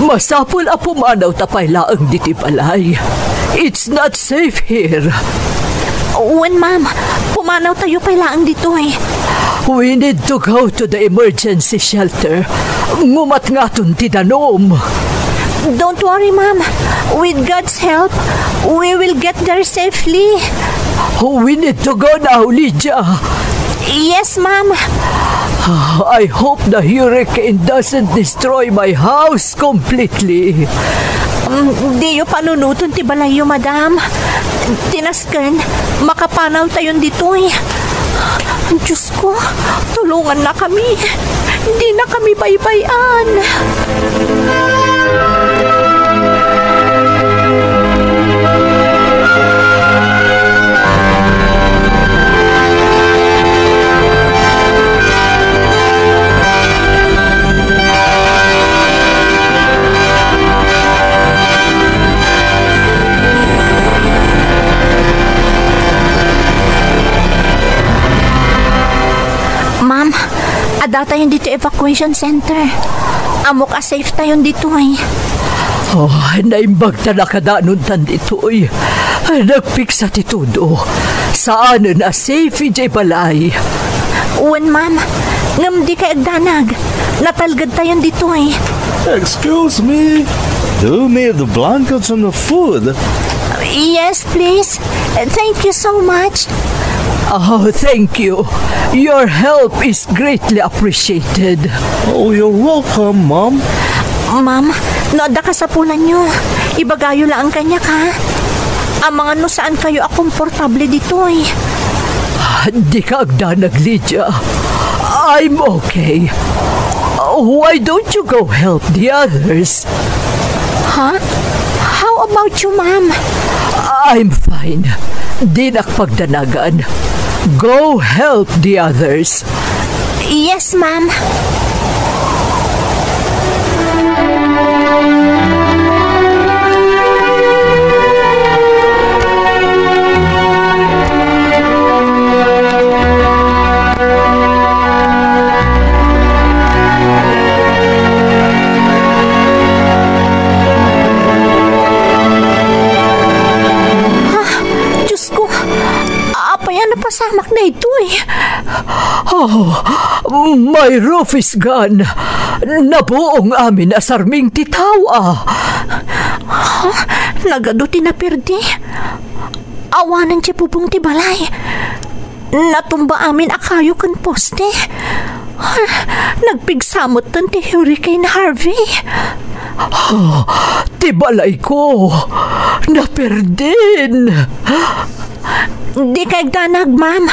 S1: masapul a pumanaw tapay laang diti balay. It's not safe here.
S4: Wen, ma'am, pumanaw tayo pailaang dito eh.
S1: We need to go to the emergency shelter. Ngumat nga tun ti danom.
S4: Don't worry, ma'am. With God's help, we will get there safely.
S1: We need to go now, Lydia.
S4: Yes, ma'am.
S1: I hope the hurricane doesn't destroy my house completely.
S4: Di yung panunuton ti balayo, madam. Tinaskan, makapanaw tayo dito eh. Diyos ko, tulungan na kami. Hindi na kami baybayan. Ma'am, ada tayo dito evacuation center. Amok a safe tayo dito eh.
S1: Oh, naimbag ta nakadanon tan dito eh. Nagpiksa ti tudo. Saan na safe ijay balay?
S4: Wen, ma'am, ngam di ka agdanag. Natalgad tayo dito eh.
S5: Excuse me. Do you need the blankets and the food?
S4: Yes, please. Thank you so much.
S1: Oh, thank you. Your help is greatly appreciated.
S5: Oh, you're welcome, Mom.
S4: Ma'am, noda ka sa pulan nyo. Ibagayo lang ang kanya ka. Ang mga no saan kayo akomportable dito eh.
S1: Di ka agdanag, Lydia. I'm okay. Why don't you go help the others?
S4: Huh? How about you, ma'am?
S1: I'm fine. Di nakpagdanagan. Go help the others.
S4: Yes, ma'am. Napasamak na ito eh.
S1: Oh, my roof is gone. Nabuong amin asarming titawa.
S4: Huh? Nagado tinaperdi. Awanan siya pupong tibalay. Natumba amin akayo kan poste. Nagpigsamot tan ti Hurricane Harvey.
S1: Oh, tibalay ko. Naperdin.
S4: Di kay danag, ma'am.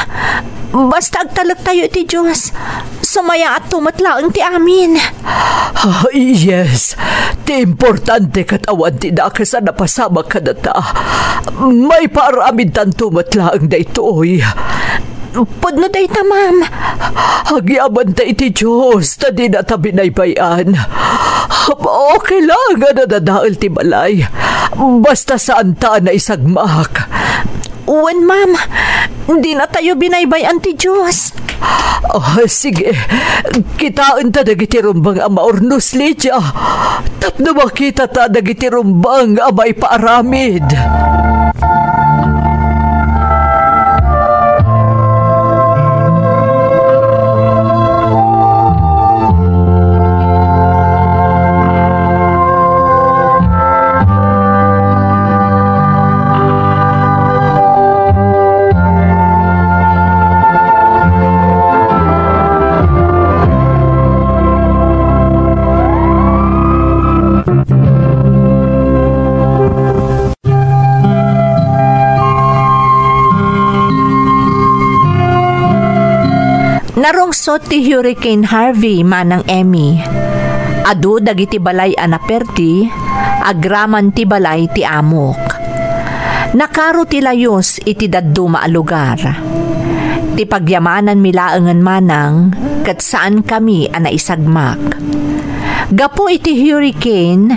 S4: Basta agtalag tayo ti Diyos. Sumaya at tumatlaang ti amin.
S1: Yes. Ti importante katawan ti daka sa napasama ka na ta. May paramin tan tumatlaang da ito'y.
S4: Pudno tayo ta, ma'am.
S1: Agyaman tayo ti Diyos ta di na ta binaybayan. Okay lang nga nadadaal ti balay. Basta saan ta na isagmak.
S4: Uwan, ma'am. Hindi na tayo binaybayan ti Diyos.
S1: Oh, sige. Kitaan ta dagiti rumbang ama ornos, Lydia. Tapno makita ta dagiti rumbang amay paaramid.
S4: Lungsot ti Hurricane Harvey manang Emmy. Adu dagiti balay anaperti, agraman ti balay ti amok. Nakaro ti layos iti daddu maalugar. Ti pagyamanan milaengan manang ket saan kami naisagmak. Gapo iti hurricane,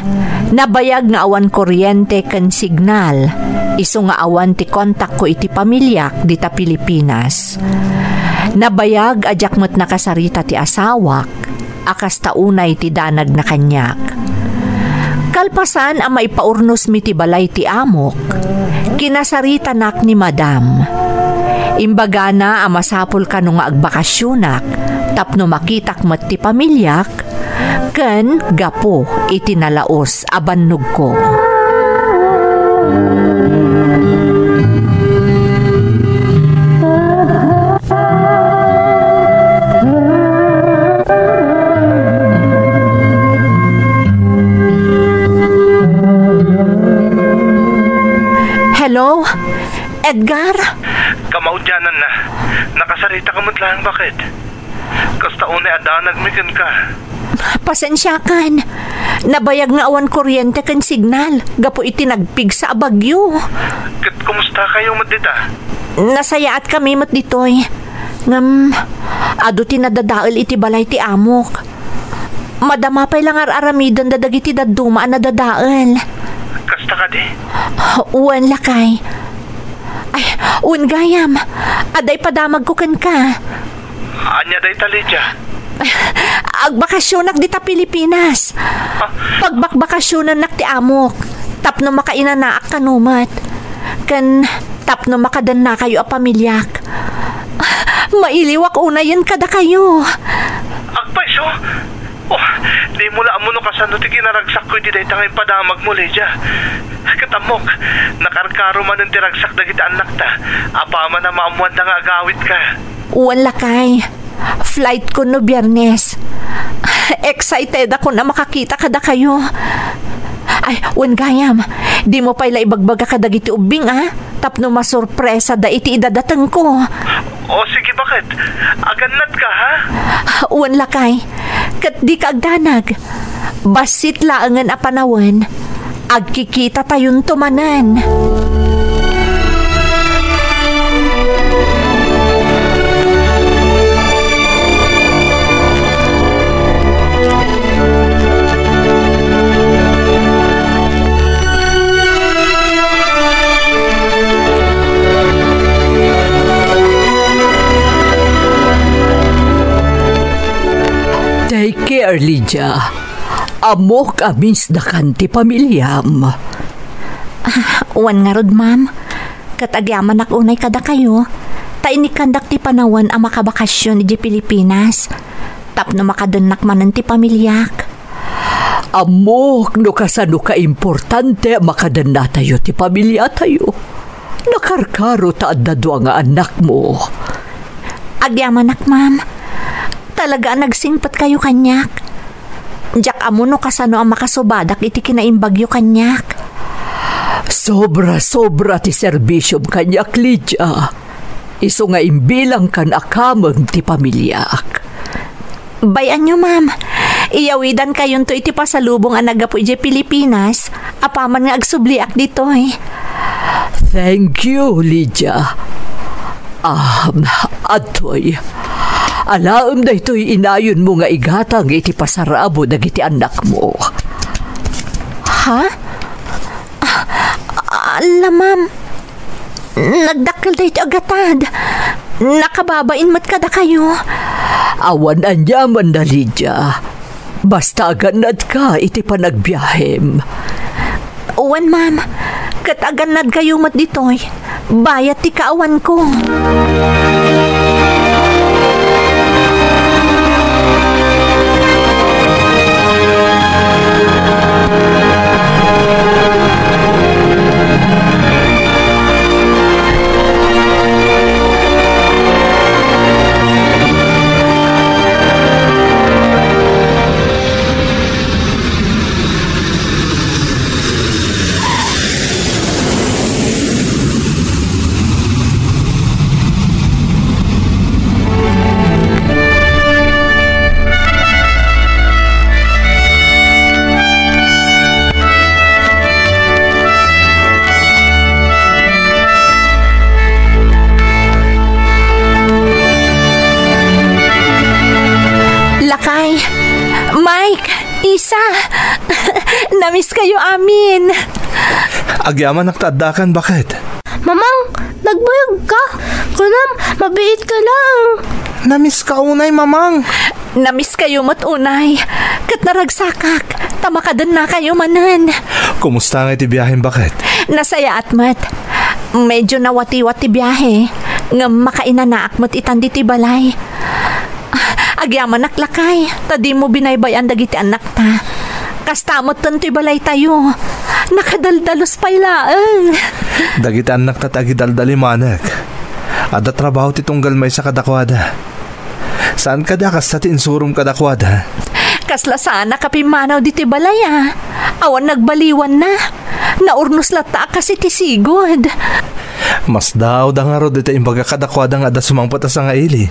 S4: nabayag nga awan kuryente ken signal. Isu nga awan ti kontak ko iti pamilyak dita Pilipinas. Nabayag ajak met nakasarita ti asawak, akas taunay ti danag na kanyak. Kalpasan ang maipaurnos mi ti balay ti amok, kinasarita nak ni madam. Imbaga na ang masapul ka nung agbakasyonak, tapno makitak met ti pamilyak, ken gapo iti nalaos abannog ko.
S1: Hello? Edgar?
S5: Kamaudyanan na. Nakasarita ka mo't lang, bakit? Kasta unay adanag mikan ka.
S1: Pasensya kan. Nabayag nga awan kuryente kan signal. Gapo iti nagpig sa abagyo.
S5: Kat kumusta kayo mo't dita?
S1: Nasayaat kami mo't ditoy. Ngam, ado tinadadaal iti balay ti amok. Madama pa'y lang aramidan dadag iti daduma na dadaal.
S5: Kasta ka di?
S1: Uwan lakay. Ay, uwan gayam. Aday padamag ko kan ka.
S5: Anya day talidya?
S1: Agbakasyonak dita Pilipinas. Pagbakbakasyonan nak ti amok. Tapno makainanaak kanumat. Kan tapno makadan na kayo a pamilyak. Mailiwak unayan kada kayo.
S5: Agpaiso? Oh, di mula mo no kasano ti kinaragsak ko di day tangay padamag mo, Lydia. Katamok, nakarkaro man ang tiragsak na kita anak ta. Apa man na maamuan na nga agawit ka.
S1: Uwan lakay. Flight ko no Biyernes. Excited ako na makakita kada kayo. Ay, uwan gayam. Di mo pa'y laibagbaga kadag iti ubing, Tapno masurpresa da iti idadatang ko.
S5: O sige, bakit? Aganad ka, ha?
S1: Uwan lakay. Kat di ka agdanag. Basit laangan a panawan. Agkikita tayon tumanan.
S6: Take care, Lydia. Amok amis da kanti pamilyam.
S1: Uwan nga rod, ma'am. Katagyaman ak unay kada kayo. Taini kandak ti panawan ang makabakasyon di Pilipinas. Tapno makadanak manan ti pamilyak.
S6: Amok no kasano ka importante makadanna tayo ti pamilya tayo. Nakarkaro ta adda nga anak mo.
S1: Agyaman ak, ma'am. Talaga nagsingpat kayo kanyak. Diyak amo no kasano ang makasubadak iti kinaimbagyo kanyak.
S6: Sobra ti serbisyom kanyak, Lydia. Isu nga imbilang kan akamang ti pamilyak.
S1: Bayan nyo, ma'am. Iyawidan kayon to iti pasalubong ang nagapo iti Pilipinas. Apaman nga agsubliak dito,
S6: Thank you, Lydia. Atoy. Alaam da ito'y inayon mo nga igatang iti pasarabo dagiti anak mo.
S1: Ha? Alam, ma'am. Nagdakkel da ito agatad. Nakababain mat kada kayo.
S6: Awan anyaman na, Lydia. Basta aganad ka iti panagbiyahem.
S1: Uwan, ma'am. Kataganad kayo mat dito'y. Bayat ti kaawan ko.
S4: Namiss kayo amin.
S2: Agyaman naktaadakan, bakit?
S3: Mamang, nagbayag ka. Kunam, mabiit ka lang.
S2: Namiss ka unay, mamang.
S4: Namiss kayo matunay. Kat naragsakak. Tamakadan na kayo manan.
S2: Kumusta nga iti biyahin, bakit?
S4: Nasaya at mat. Medyo nawati-wati biyahe. Nga makainanaak mat itandi ti balay. Agyaman naklakay. Tadi mo binaybayan dagiti anak ta. Kastamot tanto balay tayo. Nakadaldalos pa ilaan.
S2: Dagiti anak tatagi daldali manek. Ada trabaho ti tunggal may sa kadakwada. Saan ka dakas sa tinsurum kadakwada?
S4: Kasla sana kapimanaw diti balaya. Awan nagbaliwan na. Naurnos lata kasi ti sigod.
S2: Mas daw da nga ro dito imbaga kadakwada nga da sumangpata sa nga ili.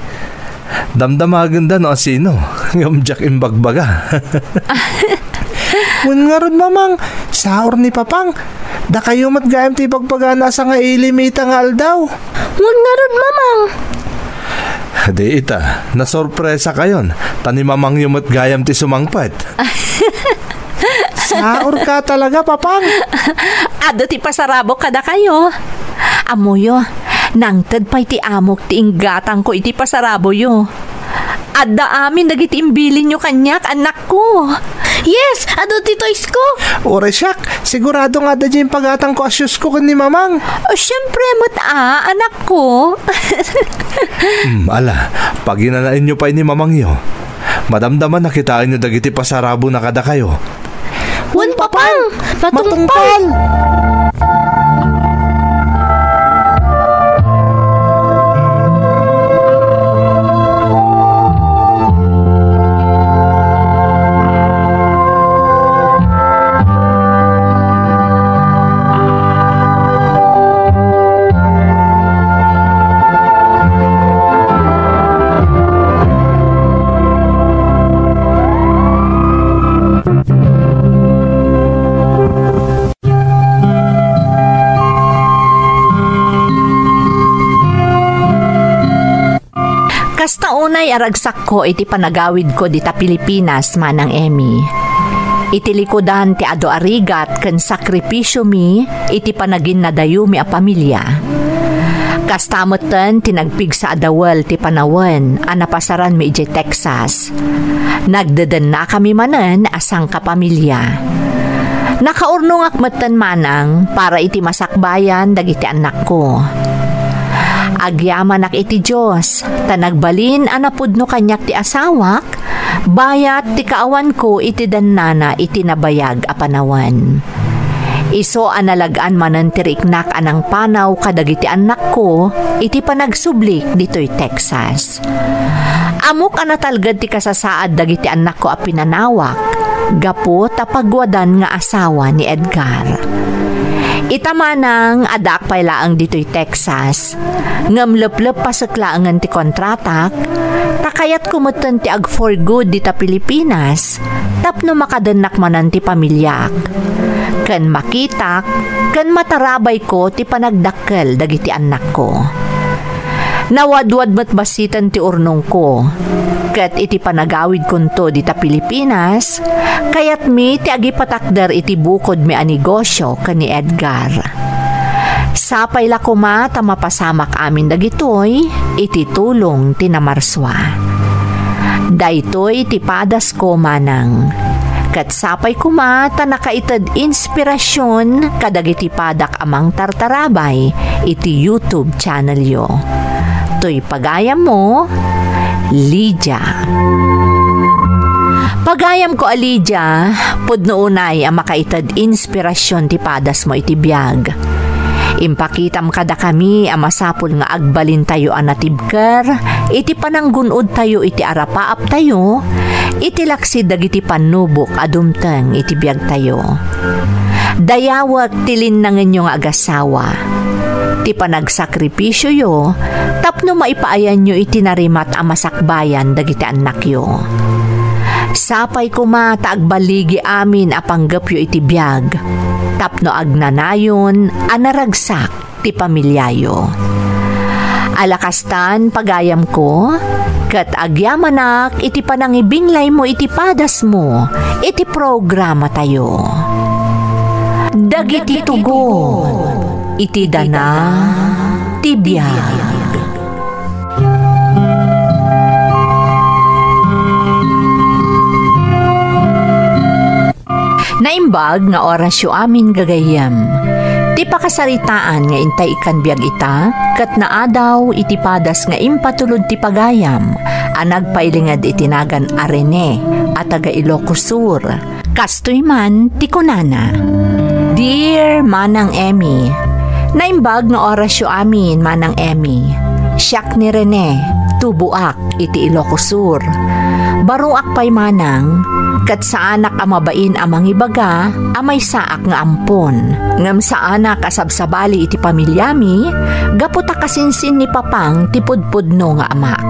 S2: Damdamagan da no asino. Ngamjak imbagbaga. Mun nga ron, mamang, saor ni papang. Da kayo matgayam ti pagpagana sa nga ili mita nga aldaw.
S3: Mun nga ron, mamang.
S2: Di ita, nasorpresa kayon. Tani mamang yung matgayam ti sumangpat. Saor ka talaga, papang.
S4: Ado ti pasarabo kada kayo. Amoyo, nangtad pa iti amok ti inggatang ko iti pasarabo yo. Adda amin dagiti imbilin nyo kanyak, anak ko.
S3: Yes, ado ti toys ko.
S2: Ore siyak, sigurado nga da dyan pagatang ko asyos ko ni mamang.
S4: O syempre anak ko.
S2: Ala, pag inanain nyo pa ni mamang yo, madamdaman nakitaan nyo dagiti pasarabo na kada kayo.
S3: Wan, papang, matungpal.
S4: Kasta unay aragsak ko iti panagawid ko dita Pilipinas manang Emmy. Iti likodan ti ado arigat ken sakripisyo mi iti panagin nadayo mi a pamilya. Kastamoten tinagpig sa adawel ti panawen a napasaran mi iti Texas. Nagdeden na kami manen asang kapamilya. Nakaurnong akmeten manang para iti masakbayan dagiti anak ko. Agyaman ak iti Diyos, tanagbalin anapudno kanyak ti asawak, bayat ti kaawan ko iti dannana iti nabayag a panawan. Iso analagaan manen ti riknak anang panaw kadagiti anak ko, iti panagsublik ditoy Texas. Amok anatalgad ti kasasaad dagiti anak ko a pinanawak, gapo tapagwadan nga asawa ni Edgar. Itamanang adak pailaang dito'y Texas. Ngamlep-lep pasaklaangan ti kontratak, takayat kumutan ti ag for good dita Pilipinas, tapno makadanak manan ti pamilyak. Ken makitak, ken matarabay ko ti panagdakkel dagiti anak ko. Nawadwad matbasitan ti urnong ko, ket iti panagawid kunto dita Pilipinas, kayat mi ti agipatakder iti bukod mi a negosyo ken ni Edgar. Sapay la kuma ta mapasamak amin dagitoy, iti tulong ti namarswa. Daytoy ti padas ko manang. Ket sapay kuma ta nakaited inspirasyon kadagiti padak amang tartarabay iti YouTube channel yo. To'y pagayam mo, Lydia. Pagayam ko, Lydia, pudno unay ang makaitad inspirasyon ti padas mo iti biyag. Impakitam kada kami ang masapul nga agbalin tayo anatibker, iti pananggunod tayo iti arapaap tayo, iti laksid dagiti panubok adumteng iti biyag tayo. Dayawat tilin ng inyong agasawa. Ti panagsakripisyo yo, tapno maipaayan nyo itinarimat ang masakbayan dagiti anak yo. Sapay kuma taagbaligi amin apanggap yo iti biyag, tapno agnanayon anaragsak ti pamilyayo. Alakastan pagayam ko, ket agyamanak iti panangibinglay mo iti padas mo, iti programa tayo. dagiti tugon, iti dana ti biag. Naimbag nga orasyo amin gagayem. Ti pakasaritaan nga intay ikan biag ita, kat naadaw iti padas nga impatulod ti pagayam, anag pailingad itinagan arene, at taga Ilocos Sur. Kastoy man ti kunana. Dear Manang Emmy, naimbag nga orasyo amin Manang Emmy. Siyak ni Rene, tubuak iti Ilocos Sur. Baruak pay manang, kat sa anak amabain amang ibaga, amay saak nga ampon. Ngam sa anak asabsabali iti pamilyami, gaputa kasinsin ni papang tipudpudno nga amak.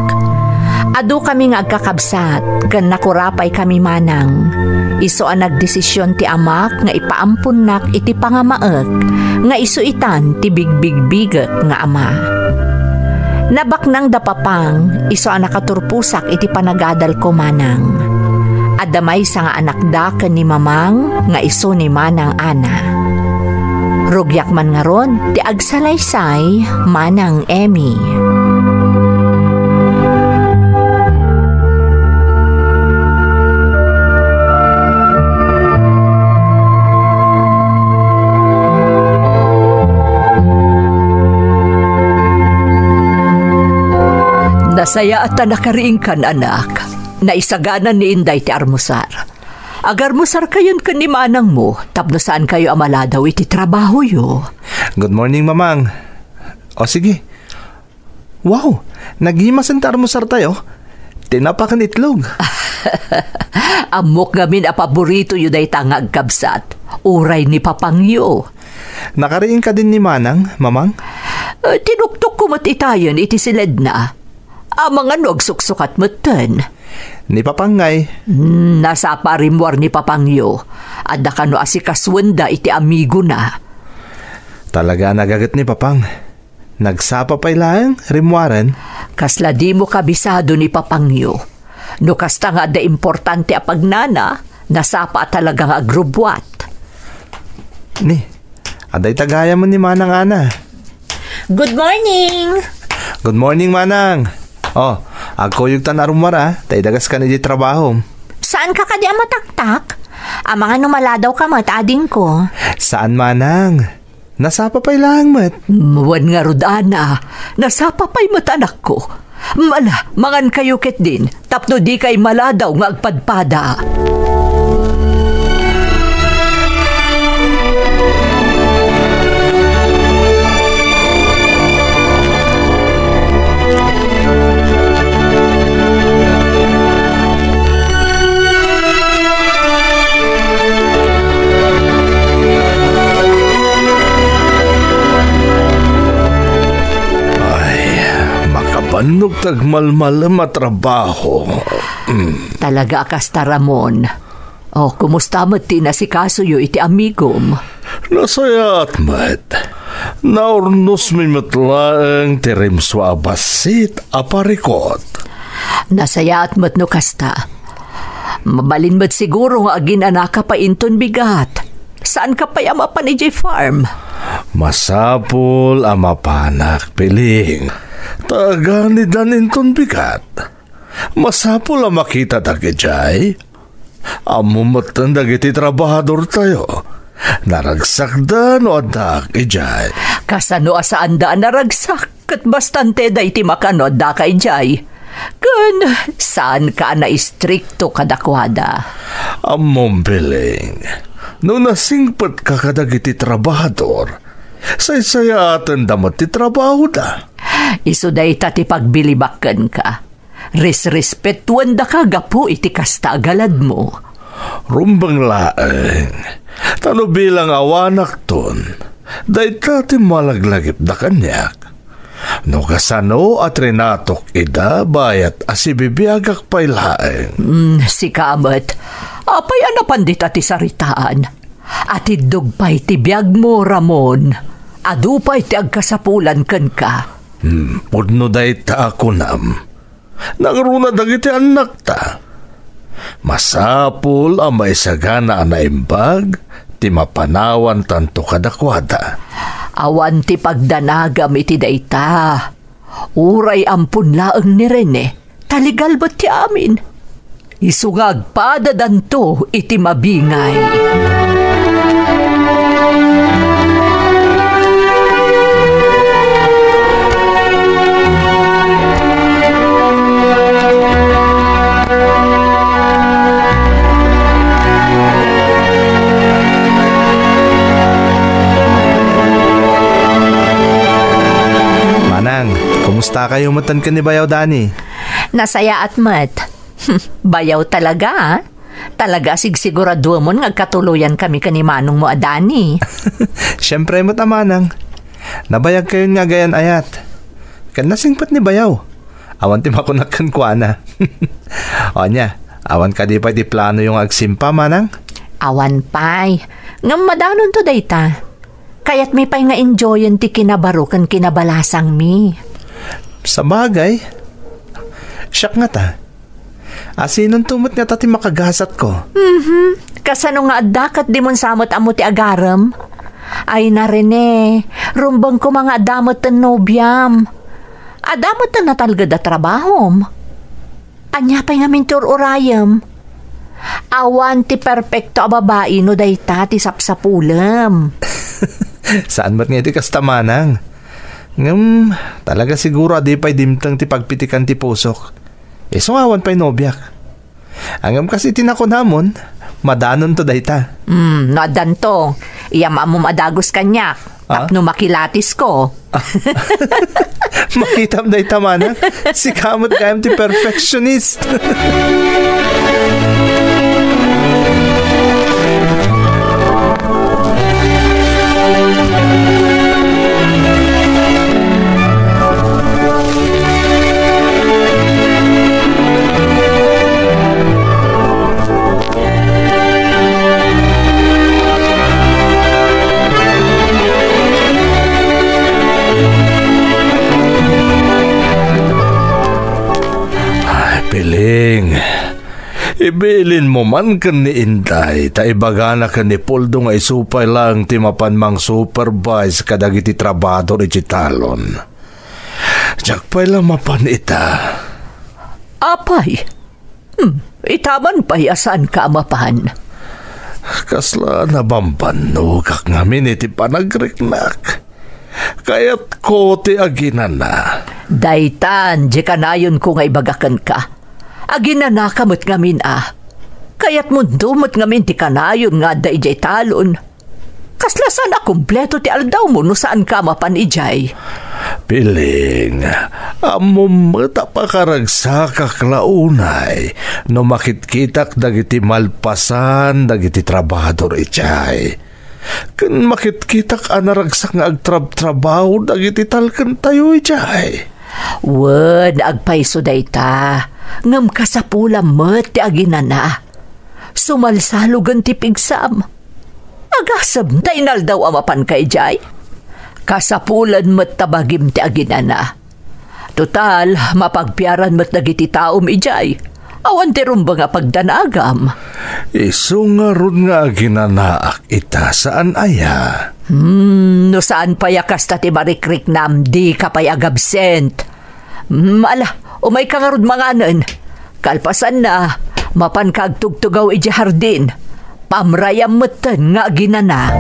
S4: Adu kami nga agkakabsat, kan nakurapay kami manang. Iso ang nagdesisyon ti amak nga ipaampun nak iti pangamaek, nga isuitan ti bigbigbigek nga ama. Nabaknang dapapang, iso ang nakaturpusak iti panagadal ko manang. Adamay sa nga anak da ken ni mamang, nga iso ni manang ana. Rugyak man nga ron, ti agsalaysay, Manang Emmy.
S1: Nasaya at nakariing kan anak, na isaganan ni Inday ti armusar. Agarmusar kayon kan ni manang mo, tapno saan kayo amala daw iti trabaho yo.
S2: Good morning, mamang. O sige. Wow, nagimasan ta armusar tayo. Tinapakan itlog.
S1: Amok gamin a paborito yu day tangag kabsat. Uray ni papangyo.
S2: Nakariing ka din ni manang, mamang?
S1: Tinuktok ko matitayon iti silid na. Amang anog suksukat matan.
S2: Ni papangay.
S1: Nasa parimwar ni papangyo. Adda kano asikaswenda iti amigo na.
S2: Talaga nagagat ni papang. Nagsapa pa'y lang, rimwaran.
S1: Kasla di mo kabisado ni papangyo. No kasta nga da importante a pagnana, nasapa talaga nga agrubwat.
S2: Ni, aday tagaya mo ni manang ana.
S4: Good morning!
S2: Good morning, manang. Oh, ako yung tanarumara, tay dagas ka na di trabaho.
S4: Saan ka kadi mataktak? Amang numala daw ka matading ko.
S2: Saan, manang? Nasapa pa'y lang, mat.
S1: Wan nga rodana, nasapa pa'y matanak ko. Mala, mangan kayo ket din, tapno di kay maladaw nga agpadpada.
S5: Panog tagmalmal matrabaho.
S1: Talaga akas Ramon. Oh, kumusta mo tinasikaso yu iti amigom?
S5: Nasaya at mat. Naurnos may matlaang tirimswa abasit aparikot.
S1: Nasaya at mat no kasta. Mabalin mat siguro nga agin anaka pa inton bigat. Saan ka pa yamapan ni J Farm?
S5: Masapul amapanak piling. Taga ni daninton bigat. Masapul ang makita dagijay. Amumatan dagiti trabahador tayo. Naragsakdan o adak ijay.
S1: Kasano asaan daan naragsak kat bastante da iti makanod da kay jay. Kun saan ka na istrikto kadakwada?
S5: Among piling. No nasingpat ka kadagiti trabahador, say-saya atan damat ti trabaho da.
S1: Iso day tati pagbilibakan ka. Respetuan da ka gapo iti kasta galad mo.
S5: Rumbang laeng, tano bilang awanak ton, day tati malaglagip da kanyak. No kasano at renatok ida bayat asibibiyagak pa'y laeng.
S1: Si Kamat, apay anapan di tati saritaan. At idugpay ti biyag mo, Ramon. Adupay ti agkasapulan kan ka.
S5: Pudno day ta ako nam. Nagruna dagiti anak ta. Masapul ang may sagana na imbag, ti mapanawan tanto kadakwada.
S1: Awan ti pagdanagam iti dayta. Uray ampun laeng ni Rene, taligal ba't ti amin? Isungag padadanto iti mabingay.
S2: Kumusta kayo matan ka ni Bayaw Dani?
S4: Nasaya at mat. Bayaw talaga, ha? Talaga sigsigurado mo nga katuluyan kami kanimanong mo, Adani.
S2: Siyempre mo tamanang. Nabayag kayo nga gayan ayat. Kanasingpat ni Bayaw. Awan ti makunakan kwa na. O niya, awan ka di pa di plano yung agsimpa, manang?
S4: Awan pay. Ngam madanon to dayta. Kaya't may pay nga enjoyan ti kinabaro kan kinabalasang mi.
S2: Sa bagay. Siyak nga ta. Asinon tumot nga ta ti makagasat ko.
S4: Kasano nga adakat di mon samot amo ti agaram? Ay na Rene, rumbang ko mga adamot ten nobyam. Adamot ten natalga da trabahom. Anya pa'y nga mintur urayam. Awan ti perfecto a babae no dayta ti sapsapulam.
S2: Saan ba't nga iti kastamanang? Talaga siguro adi pa'y dimtang ti pagpitikan ti pusok. Sungawan pa'y nobyak. Angam kasi tinako namon, madanon to dayta.
S4: Nadan to. Iyama mo madagos kanyak. Tapno makilatis ko.
S2: Makitam dayta manang. Si kamot kayam ti perfectionist.
S5: Piling, ibilin mo man kan ni Inday, ta ibaga na kan ni Poldo nga isupay lang ti mapanmang supervise kadagiti trabador iti talon. Diyak pa'y lang mapan ita.
S1: Apay, itaman pa'y asan ka mapan?
S5: Kasla na bambano kak ngamin iti panagriknak. Kaya't ko ti aginan na.
S1: Daytan, di kanayon ko nga ibagakan ka. Aginan na kamot ngamin Kaya't mundumot ngamin ti kanayon nga da ijay talon. Kaslasan kumpleto ti aldaw mo no saan ka mapan ijay.
S5: Piling, amumata pa karagsakak launay no makitkitak dagiti malpasan dagiti trabador ijay. Kan makitkitak anaragsak nga agtrab-trabaho dagiti talken tayo ijay.
S1: Wen, agpaiso dayta. Ngam kasapulam met ti aginana. Sumalsalugan ti pigsam. Agasam ta inaldaw amapan kay jay. Kasapulan met tabagim ti aginana. Total, mapagpiaran met dagiti taom ijay. Awan ti rumba nga pagdanagam.
S5: Isu nga ron nga aginanaak ita saan aya?
S1: No saan payakas ta ti marikrik nam di ka pay agabsent. Umay ka nga ron manganan. Kalpasan na, mapan kagtugtugaw iji hardin. Pamrayam meten nga aginana.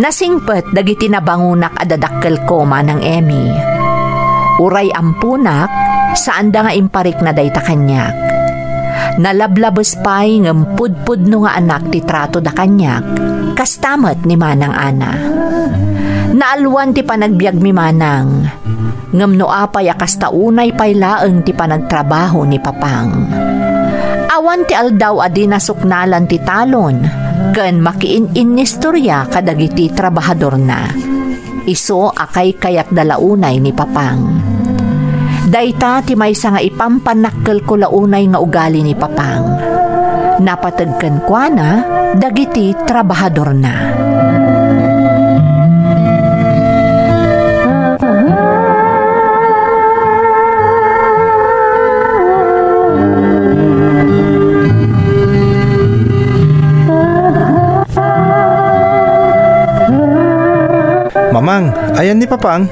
S4: Nasingpet dagiti nabangunak adadakkel koma ng Emmy. Uray ampunak saan da nga imparik na dayta kanyak. Nalablabos pa'y ngampudpud no nga anak ti trato da kanyak. Kastamat ni Manang Ana. Naalwan ti panagbiag mi Manang. Ngam no apay akas taunay pay laeng ti panagtrabaho ni Papang. Awan ti aldaw adi nasuknalan ti talon, ken makiin-in ni istorya kadagiti trabahador na. Iso akay kayak dalaunay ni Papang. Dayta ti maysa nga ipampanakkel ko launay nga ugali ni Papang. Napatagken kwa na dagiti trabahador na.
S2: Mamang, ayan ni Papang.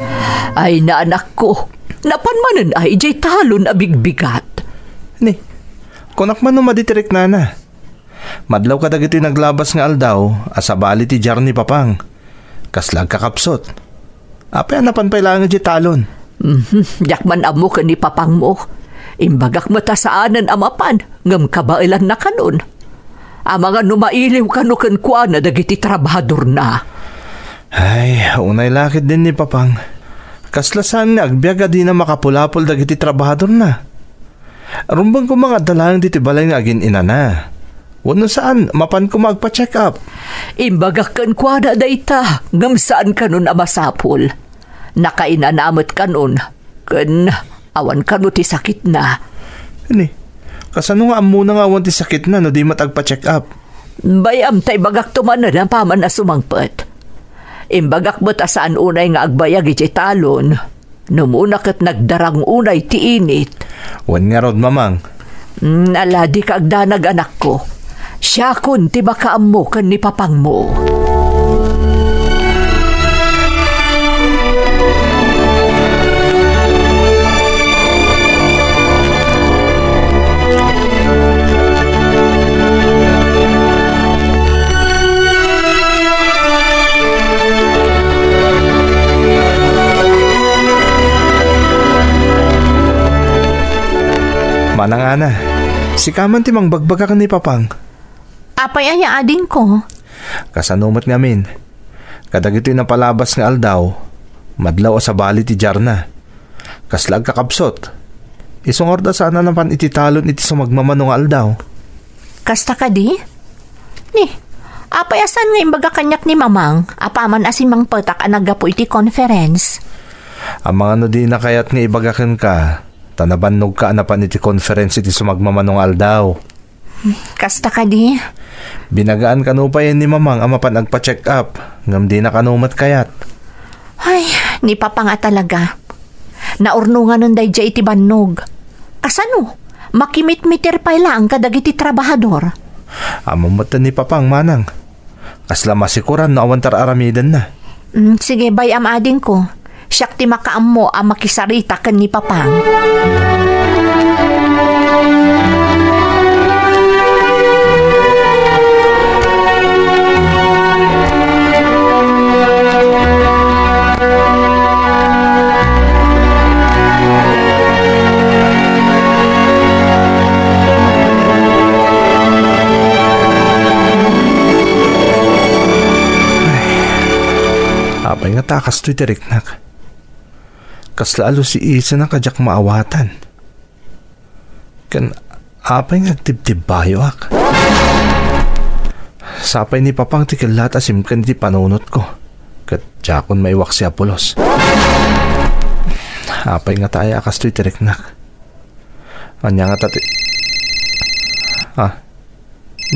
S1: Ay na anak ko, napanmanan ay jay talon abigbigat.
S2: Ni, kunak man maditirik na. Madlaw ka dagiti naglabas nga aldaw, asabali ti jar ni Papang. Kaslag kakapsot. Apay anapan pay lang jay talon.
S1: Yakman amo ka ni Papang mo. Imbagak matasaanan amapan, ngam kabailan na kanon. Amanga numailiw kanukan kwa na dagiti trabahador na.
S2: Ay, unay lakit din ni Papang. Kaslasan nga agbiaga di na makapulapol dagiti trabahador na. Rumbang ko mga dalang diti balay nga agin ina na. Wano saan, mapan ko magpa-check up.
S1: Imbagak kan kwa na dayta, ngam saan kanon amasapol. Nakainanamot kanon, kan awan kanon ti sakit na.
S2: Ni, kasano nga amo na nga awan ti sakit na no di matagpa-check up.
S1: Bayam tay bagak tumanan ang paman na sumangpet. Imbagak mo't asaan unay nga agbayag iti talon. Numunak at nagdarang unay ti init.
S2: Wan nga rod, Mamang.
S1: Aladi ka agdanag anak ko. Siya kun ti baka amo kan ni Papang mo.
S2: Manang ana, si kaman ti mang bagbaga ni Papang.
S4: Apay aya ading ko.
S2: Kasanumot ngamin. Kadag ito'y napalabas nga aldaw, madlaw sa bali ti jarna. Kaslag kakapsot. Isungor da sana naman iti talon iti sumagmamanong aldaw.
S4: Kasta ka di? Ni, apay asan nga imbaga kanyak ni Mamang, apaman asimang petak anagapo iti conference.
S2: Ang mga no di na kayat nga ibagakan ka, tanabannog ka anapan iti conference iti sumagmamanong aldaw.
S4: Kasta ka di?
S2: Binagaan ka no pa yan ni Mamang amapan agpa-check up, ngam di na kanumat kayat.
S4: Ay, ni Papa nga talaga. Naurnungan nun day iti bannog. Kasano? Makimit-mitir pa lang kadag iti trabahador.
S2: Amamatan ni Papang manang. Kasla masikuran na awantar aramidan na.
S4: Sige, bay ading ko. Siyak ti makaam mo ang makisarita kan ni Papang.
S2: Apay nga takas to'y tiriknak. Kaslalo si Isa na kajak maawatan. Kan apay nga tibtib bayo ak. Sapay ni Papang tikilat asim kan ti panunot ko. Kat jakon may wak si Apolos. Apay nga tayo akas to'y tiriknak. Anya nga tati...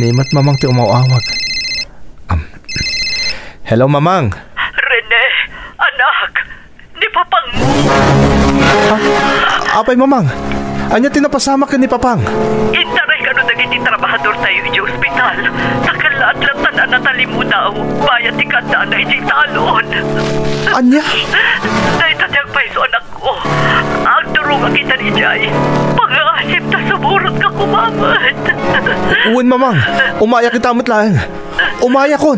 S2: Nimat Mamang ti umawawag. Hello, Mamang.
S1: Rene, anak, ni Papang mo.
S2: Apay, Mamang. Anya tinapasama ka ni Papang.
S1: Intaray ka no nagiti trabahador tayo iti ospital. Takalaat lang tanan na talimu daw. Bayat ti kanda na iti talon.
S2: Anya?
S1: Dahil tadyag pa iso anak ko. Ang turong kita ni Jay. Pangasip na sumurot ka kumamat.
S2: Uwan, Mamang. Umaya kita mo't lang. Umaya kon.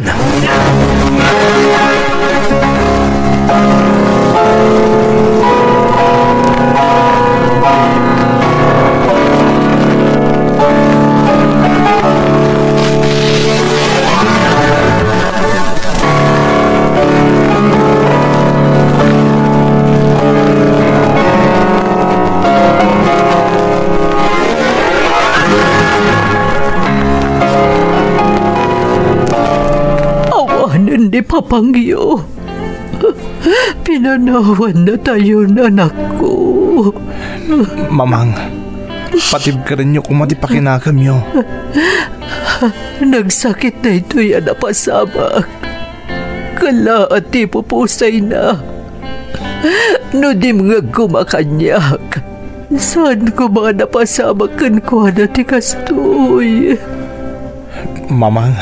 S6: kundi Papangyo. Pinanawan na tayo, anak ko.
S2: Mamang, patib ka rin nyo kung matipakinagam nyo.
S6: Nagsakit na ito yan napasamak. Kala at ipupusay na. No di mga gumakanyak. Saan ko mga napasamak kan ko na tikastoy?
S2: Mamang,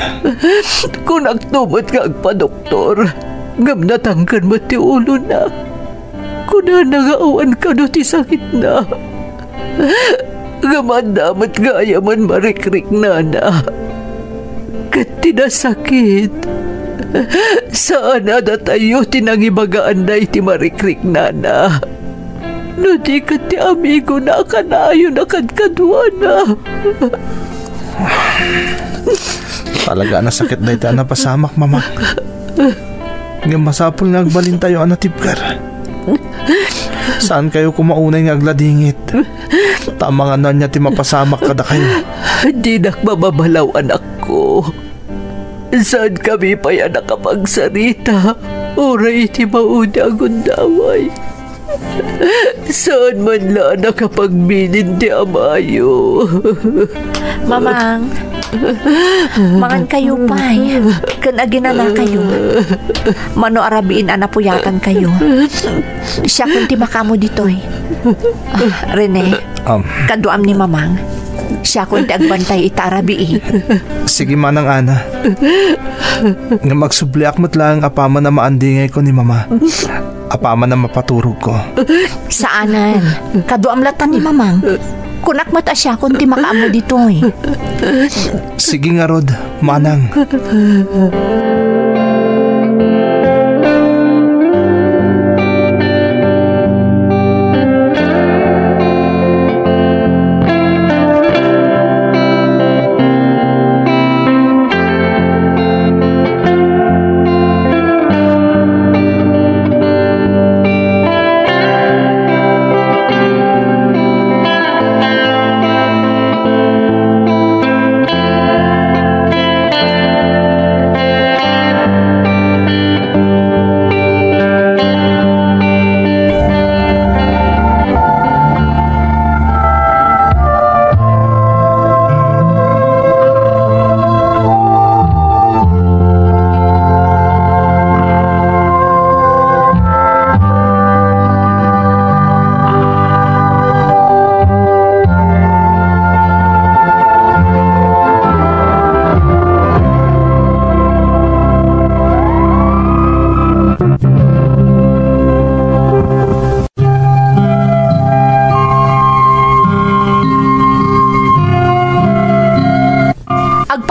S6: kung nagtumot ka agpa-doktor, ngam natangkan mo ti ulo na. Kung nangaawan ka no ti sakit na. Gamandamat gaya man marikrik na. Kat tinasakit. Saan na tayo tinangibagaan na iti marikrik na. No di ka ti amigo na kanayo na kadkadwa na.
S2: Talaga na sakit na ito na pasamak, Mamang. Ngayon masapol nga agbalin tayo anatibkar. Saan kayo kumaunay nga agladingit? Tama nga na niya ti mapasamak kada kayo.
S6: Di nakmababalaw anak ko. Saan kami pa yan nakapagsarita? Oray iti mauna ang gundaway. Saan man la nakapagbilin di amayo?
S4: Mamang, mangan kayo pa'y. Kan aginana kayo. Mano arabiin anapuyatan kayo. Siya kunti makamo ditoy. Rene, kaduam ni Mamang. Siya kunti agbantay itarabii.
S2: Sige manang Ana. Nga magsubliak mo't lang apama na maandingay ko ni Mama. Apama na mapaturog ko.
S4: Saanan? Kaduam latan ni Mamang. Kunak mata siya kunti makaamo ditoy.
S2: Sige nga Rod, manang.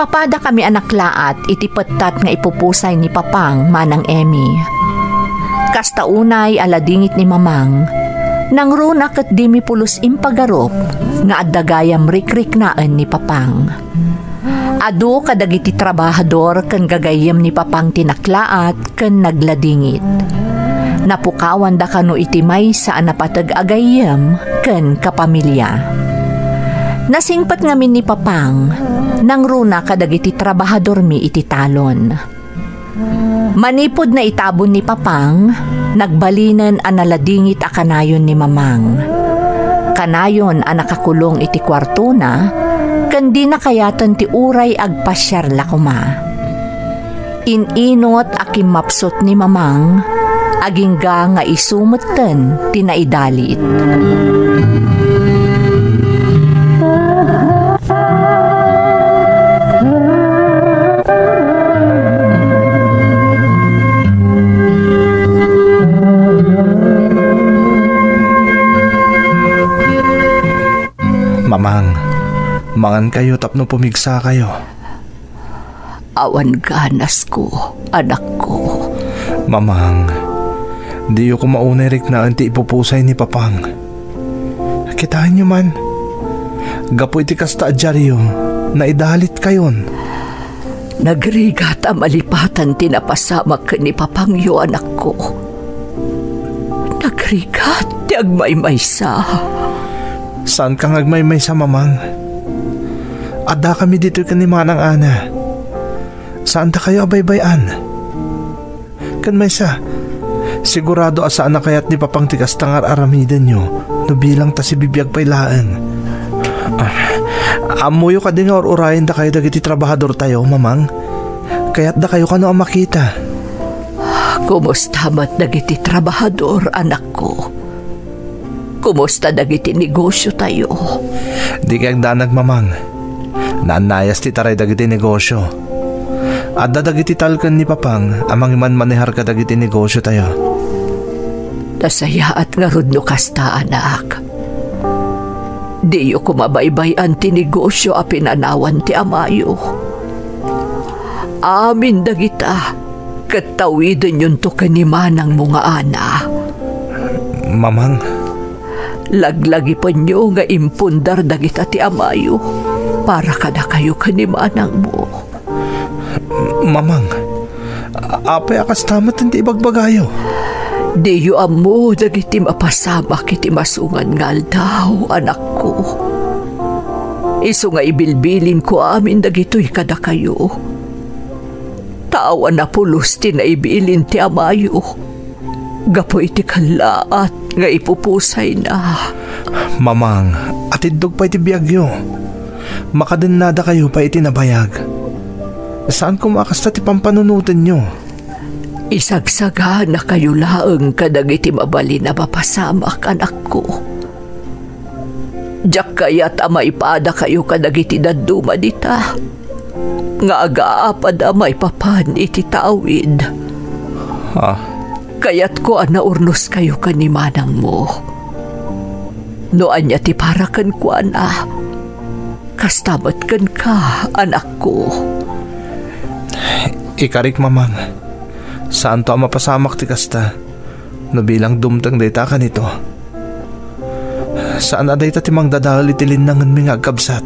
S4: Papada kami anaklaat iti petat nga ipupusay ni Papang manang Emmy. Kastaunay aladingit ni Mamang, nang runa ket di mi pulos impagarop nga addagayam rikrik naan ni Papang. Adu kadagiti trabahador ken gagayem ni Papang tinaklaat ken nagladingit. Napukawan da kano iti maysa a napateg agayem ken kapamilya. Nasingpat ngamin ni Papang, nang runa kadagiti trabahador mi iti talon. Manipod na itabon ni Papang, nagbalinan analadingit a kanayon ni Mamang. Kanayon a nakakulong iti kwarto na, kandi na kayatan ti uray agpasyar lakuma. Ininot a kimapsot ni Mamang, agingga nga isumutten tinaidalit.
S2: Mamang, mangan kayo tapno pumigsa kayo.
S6: Awan ganas ko, anak ko.
S2: Mamang, di ko maunay rik na anti ipupusay ni Papang. Kitain nyo man, gapo iti kasta adyaryo na idalit kayon.
S6: Nagrigat ang malipatan tinapasamak ni Papangyo, anak ko. Nagrigat ti agmaymaysa.
S2: Saan kang agmaymay sa Mamang? Ada kami dito kanimanang Ana. Saan ta kayo abaybayan? Kan may sa, sigurado asaan na kaya't ni papang tikas tangar aramidan nyo no bilang ta si bibiyag pailaan. Amuyo ka din nga or-urayan da kayo dagiti trabahador tayo, mamang. Kaya't da kayo kano ang makita.
S1: Kumusta mat dagiti trabahador, anak ko? Kumusta dagiti negosyo tayo?
S2: Di kayang danag, mamang. Naanayas ti taray dagiti negosyo. At dagiti talkan ni papang amang iman manihar ka dagiti negosyo tayo.
S1: Nasaya at nga rudno kasta, anak. Di yu kumabaybayan ti negosyo a pinanawan ti amayo. Amin dagita, katawidin yun to kanimanang mga ana.
S2: Mamang,
S1: laglagi pa nyo nga impundar dagita ti amayo para kada kayo kanimanang mo.
S2: Mamang, apay akas tamat hindi ibagbagayo.
S1: Di yu amo dagiti mapasama kiti masungan ngal daw, anak ko. Isu nga ibilbilin ko amin dagito'y kada kayo. Tawa na pulos ti na ibilin ti amayo. Gapoy ti kalaat nga ipupusay na.
S2: Mamang, atidog pa iti biyagyo. Makadannada kayo pa iti nabayag. Saan kumakasta ti pampanunutan nyo?
S1: Isagsaga na kayo laeng kadagiti mabali na mapasamak, anak ko. Diyak kaya't maipada kayo kadagiti daduma dita. Nga agaapad may papan iti tawid.
S2: Ha?
S1: Kaya't ko anaurnos kayo kanimanang mo. Noan niya ti parakan ko ana. Kastamat kan ka, anak ko.
S2: Ikarik, mamang. Saan to ang mapasamak ti kasta? No bilang dumtang dayta ka nito. Saan na dayta timang dadali tilin nangan mi nga agkabsat?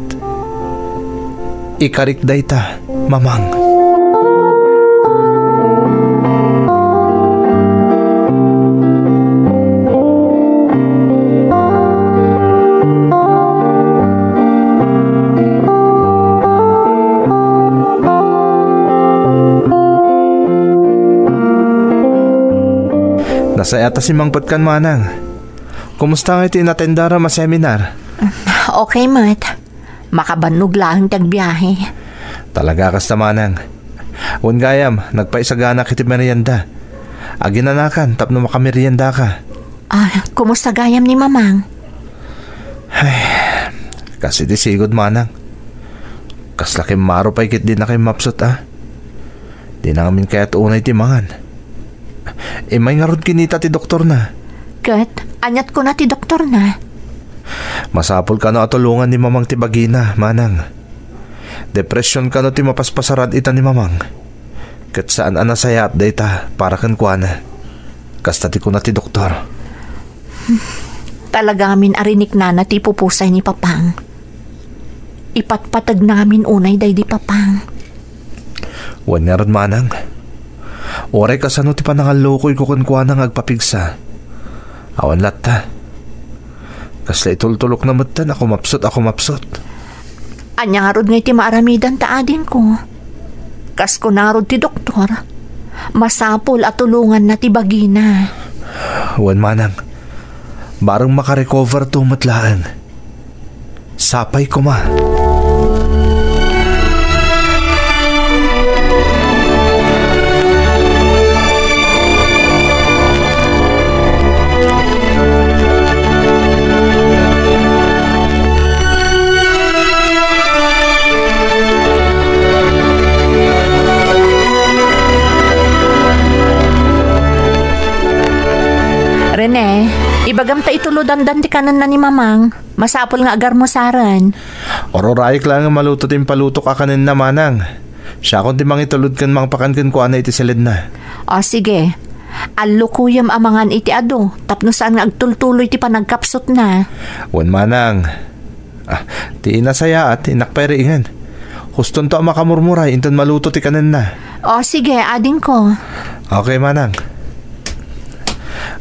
S2: Ikarik dayta, mamang. Nasaya ta si Mang Patkan, manang. Kumusta nga iti natendara ma seminar?
S4: Okay, mat. Makabanog lang tagbiyahe.
S2: Talaga kasta, manang. Un gayam, nagpaisagana kiti merienda. Aginanakan, tapno makamerienda ka.
S4: Kumusta gayam ni mamang?
S2: Ay, kasi di sigod, manang. Kaslakim maro pa ikit din na kayo mapsot, Di na ngamin kaya't unay timangan. May nga rod kinita ti doktor na.
S4: Kat, anyat ko na ti doktor na.
S2: Masapol ka no atulungan ni mamang ti bagina, manang. Depresyon ka no ti mapaspasarad ita ni mamang. Kat saan anasaya at data para kan kuana. Kastati ko na ti doktor.
S4: Talaga amin arinik na ti pupusay ni papang. Ipatpatag namin unay day di papang.
S2: Wan nga rod, manang. Oray kasano ti panangalokoy ko kunkwa nang agpapigsa. Awan latta. Kasla itultulok na matan, ako mapsot.
S4: Anya nga rod nga iti maaramidan taadin ko. Kas ko narod ti doktor. Masapol at tulungan na ti bagina.
S2: Wan, manang. Barang makarecover to matlaan. Sapay ko, ma.
S4: Rene, ibagam ta ituludan-dan ti kanan na ni mamang. Masapol nga agar mo saran.
S2: Ororayik lang ang maluto tin palutok akanin na, manang. Siya kung timang itulod kan mang pakankan ko ana iti silid na.
S4: O sige, alukuyam amangan iti ado. Tapno saan nga agtultuloy ti panagkapsot na.
S2: Wan, manang. Ti inasaya at inakpairingan. Huston to ang makamurmuray inton maluto ti kanin na.
S4: O sige, ading ko.
S2: Okay, manang.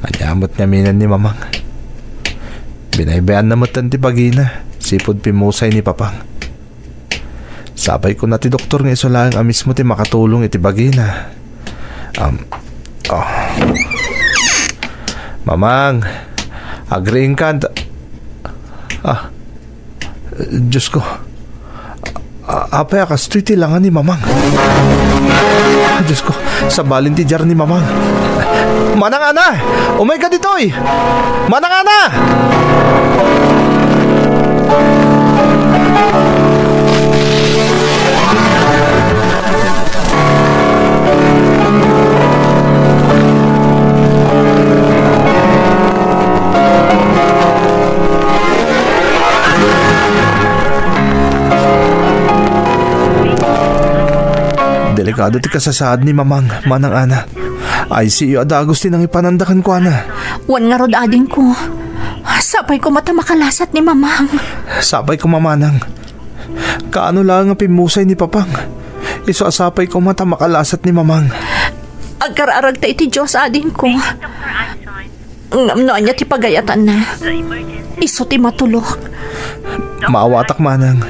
S2: Anyamot niya minan ni mamang. Binaybayan na matan ti bagina. Sipod pimusay ni papang. Sabay ko na ti doktor nga iso lang mismo ti makatulong iti bagina. Mamang, agreeing ka. Diyos ko. Apay akas to'y tilangan ni Mamang. Diyos ko, sa balin ti jar ni Mamang. Manang ana! Umay ka dito'y! Manang ana! Delikado ti kasasaad ni Mamang, Manang ana. Ay siyo adagos ti nang ipanandakan ko ana.
S4: Wan nga rod ading ko. Sapay ko mata makalasat ni Mamang.
S2: Sapay ko Mamanang. Kaano lang ang pimusay ni Papang. Iso asapay ko mata makalasat ni Mamang.
S4: Agkararag ta iti Diyos ading ko. Ngamnoan niya ti pagayatan na. Iso ti matulog.
S2: Maawatak Manang.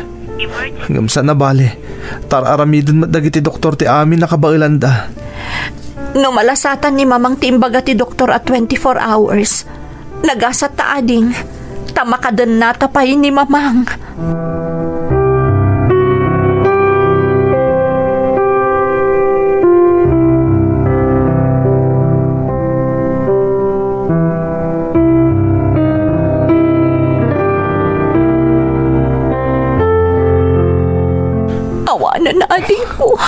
S2: Ngamsa na bale. Tararamidon dagiti doktor ti amin nakabailanda.
S4: No malasatan ni Mamang ti imbaga ti doktor at 24 hours. Nagasat ta ading. Tamakadan na tapay ni Mamang. Awanan na ading ko.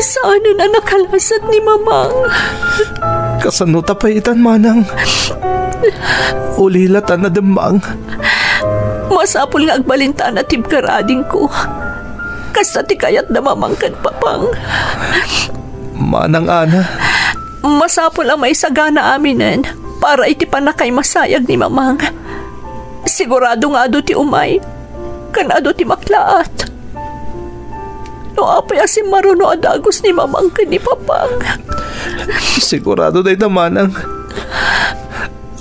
S4: Saan na nakalasat ni Mamang?
S2: Kasano tapaitan Manang. Ulilatan na demang.
S4: Masapul nga agbalintaan at tibkarading ko. Kasta ti kayat na Mamang kan Papang.
S2: Manang ana.
S4: Masapul ang may sagana aminen para iti panakay masayag ni Mamang. Sigurado nga ado ti umay. Kan ado ti maklaat. No apay asim maruno adagos ni Mamang kan ni Papang.
S2: Sigurado day na Manang.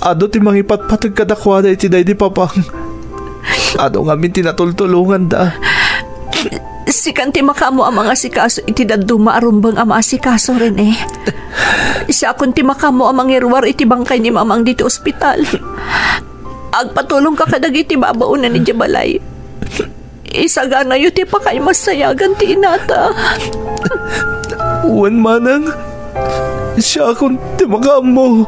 S2: Ado ti mangipatpatag kadakwada iti day di Papang. Ado nga min tinatultulungan da.
S4: Sikan ti makamo ang mga sikaso iti daduma arumbang ang mga sikaso rin eh. Siya kun ti makamo ang mangirwar iti bangkay ni Mamang dito ospital. Agpatulong ka kadag iti babaunan ni Jabalay. Isagana yu ti pa kay masayagan ti inata.
S2: Uwan Manang. Siya kun ti makamo.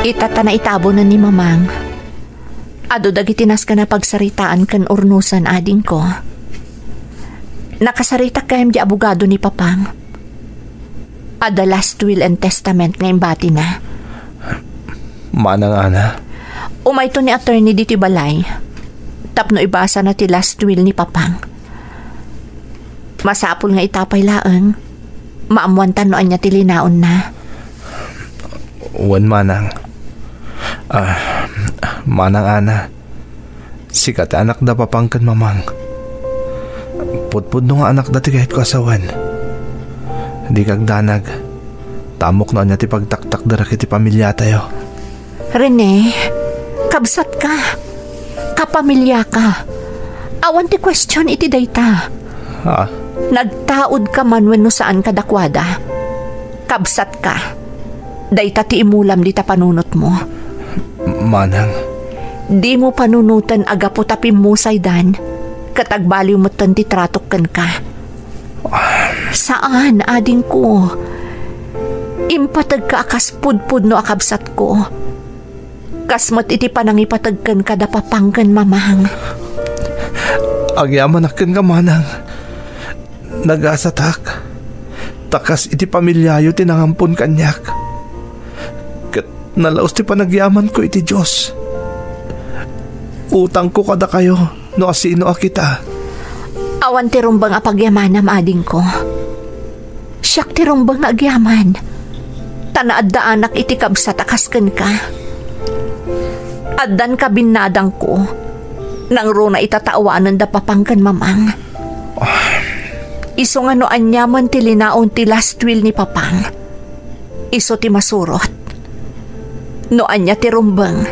S4: Itata na itabo na ni Mamang. Ado dagitinas ka na pagsaritaan kan urnusan ading ko. Nakasarita kayam di abogado ni Papang. Ada last will and testament nga imbati na.
S2: Manang ana.
S4: Umay to ni attorney diti balay. Tapno ibasa na ti last will ni Papang. Masapul nga itapay laeng. Maamuantan noan niya tilinaon na.
S2: Uwan Manang. Manang ana. Sikat anak da Papang kan Mamang. Putpud no nga anak dati kahit ko asawan. Di kag danag. Tamok na niya ti pagtaktak dara kiti pamilya tayo.
S4: Rene, kabsat ka. Kapamilya ka. Awan ti question iti dayta.
S2: Ha?
S4: Nagtaod ka man wenno saan ka dakwada. Kabsat ka. Dayta ti imulam di ta panunot mo.
S2: Manang.
S4: Di mo panunutan agapo tapim mo saydan. Katagbaliw mo ti tratokan ka. Saan, ading ko? Impatag ka akas pudpud no akabsat ko. Kasmat iti panangipatagkan kada papangkan mamang.
S2: Agyaman akin ka manang. Nagasatak. Takas iti pamilyayo tinangampon kanyak. Kat nalaos ti panagyaman ko iti Diyos. Utang ko kada kayo no asino a kita.
S4: Awan ti rumbang apagyamanam ading ko. Siyak ti rumbang na agyaman. Tanaad da anak iti kabsat akasken ka. Addan ka binadang ko. Nang runa itataawanan da papangkan mamang. Iso nga no anyaman ti linaon ti last will ni papang. Iso ti masurot. No anya ti rumbang.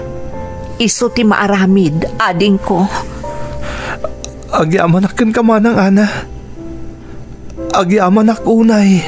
S4: Iso ti maaramid ading ko.
S2: Agyaman akin ka manang ana. Agyaman ak unay.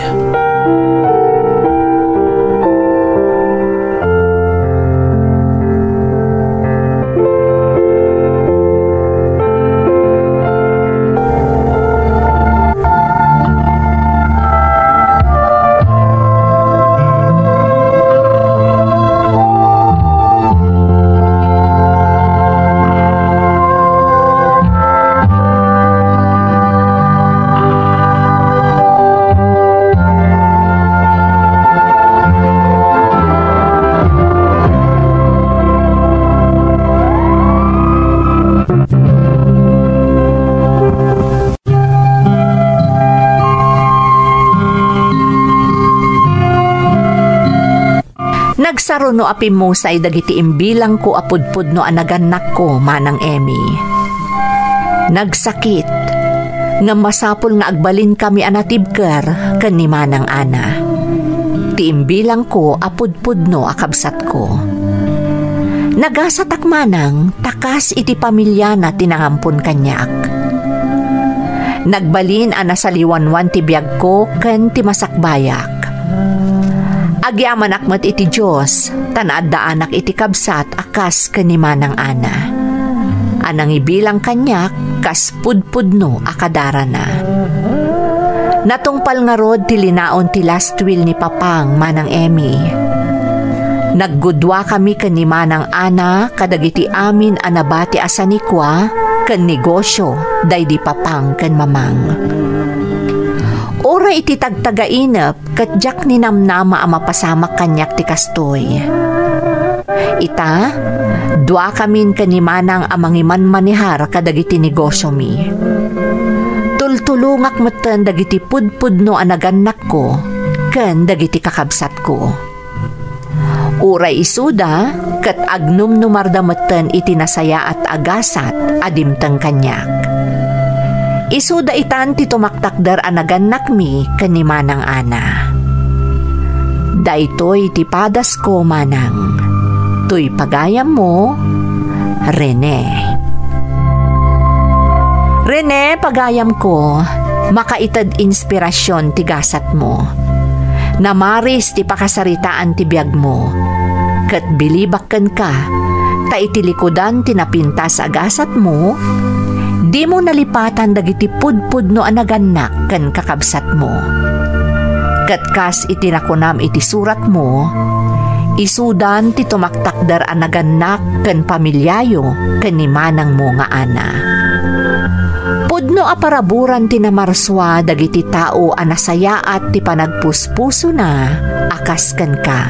S4: Nagsaro no api mo sa dagiti imbilang ko apudpud no anaganak ko manang Emmy. Nagsakit nga masapul nga agbalin kami anatibker ken ni manang ana. Ti imbilang ko apudpud no akabsat ko. Nagasatak manang takas iti pamilya na tinangampon kanyak. Nagbalin ana sa liwanwan ti biag ko ken ti masakbayak. Agyaman akmat iti Diyos, tanaad da anak iti kabsat akas kanimanang ana. Anang ibilang kanyak, kas pudpudno akadara na. Natungpal nga rod ti linaon ti last will ni papang manang Emmy. Naggudwa kami kanimanang ana kadagiti amin anabati asanikwa ken negosyo daydi papang ken mamang. Ora iti tagtagainap ket jak ni namnama a mapasamak kanyak ti kastoy. Ita, dua kamin kanimanang amangiman manihar kadagiti negosyo mi. Tultulungak metten dagiti pudpudno anaganak ko ken dagiti kakabsat ko. Uray isuda ket agnum numarda metten iti nasaya at agasat adimteng kanyak. Isuda itan ti tumaktakder anaganak mi kanimanang ana. Daytoy ti padas ko manang. Tuy pagayam mo, Rene. Rene, pagayam ko, makaitad inspirasyon ti gasat mo. Namaris ti pakasaritaan ti biag mo. Ket bilibakken ka, ta itilikudan ti napintas agasat mo, di mo nalipatan dagiti pudpud no anaganak ken kakabsat mo. Ket kas itinakunam iti surat mo, isudan ti tumaktakder anaganak ken pamilyayo ken ni manang mo nga ana. Pudno aparaburan ti namarswa dagiti tao anasayaat ti panagpuspuso na akas ken ka.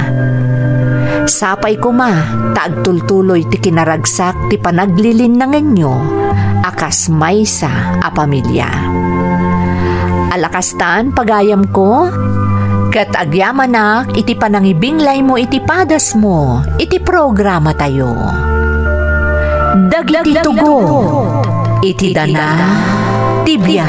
S4: Sapay kuma taagtultuloy ti kinaragsak ti panaglilinangan nyo akas maysa a pamilya. Alakastaan pagayam ko, ket agyamanak iti panangibinglay mo iti padas mo, iti programa tayo. Dagiti tugo, iti dana, tibya.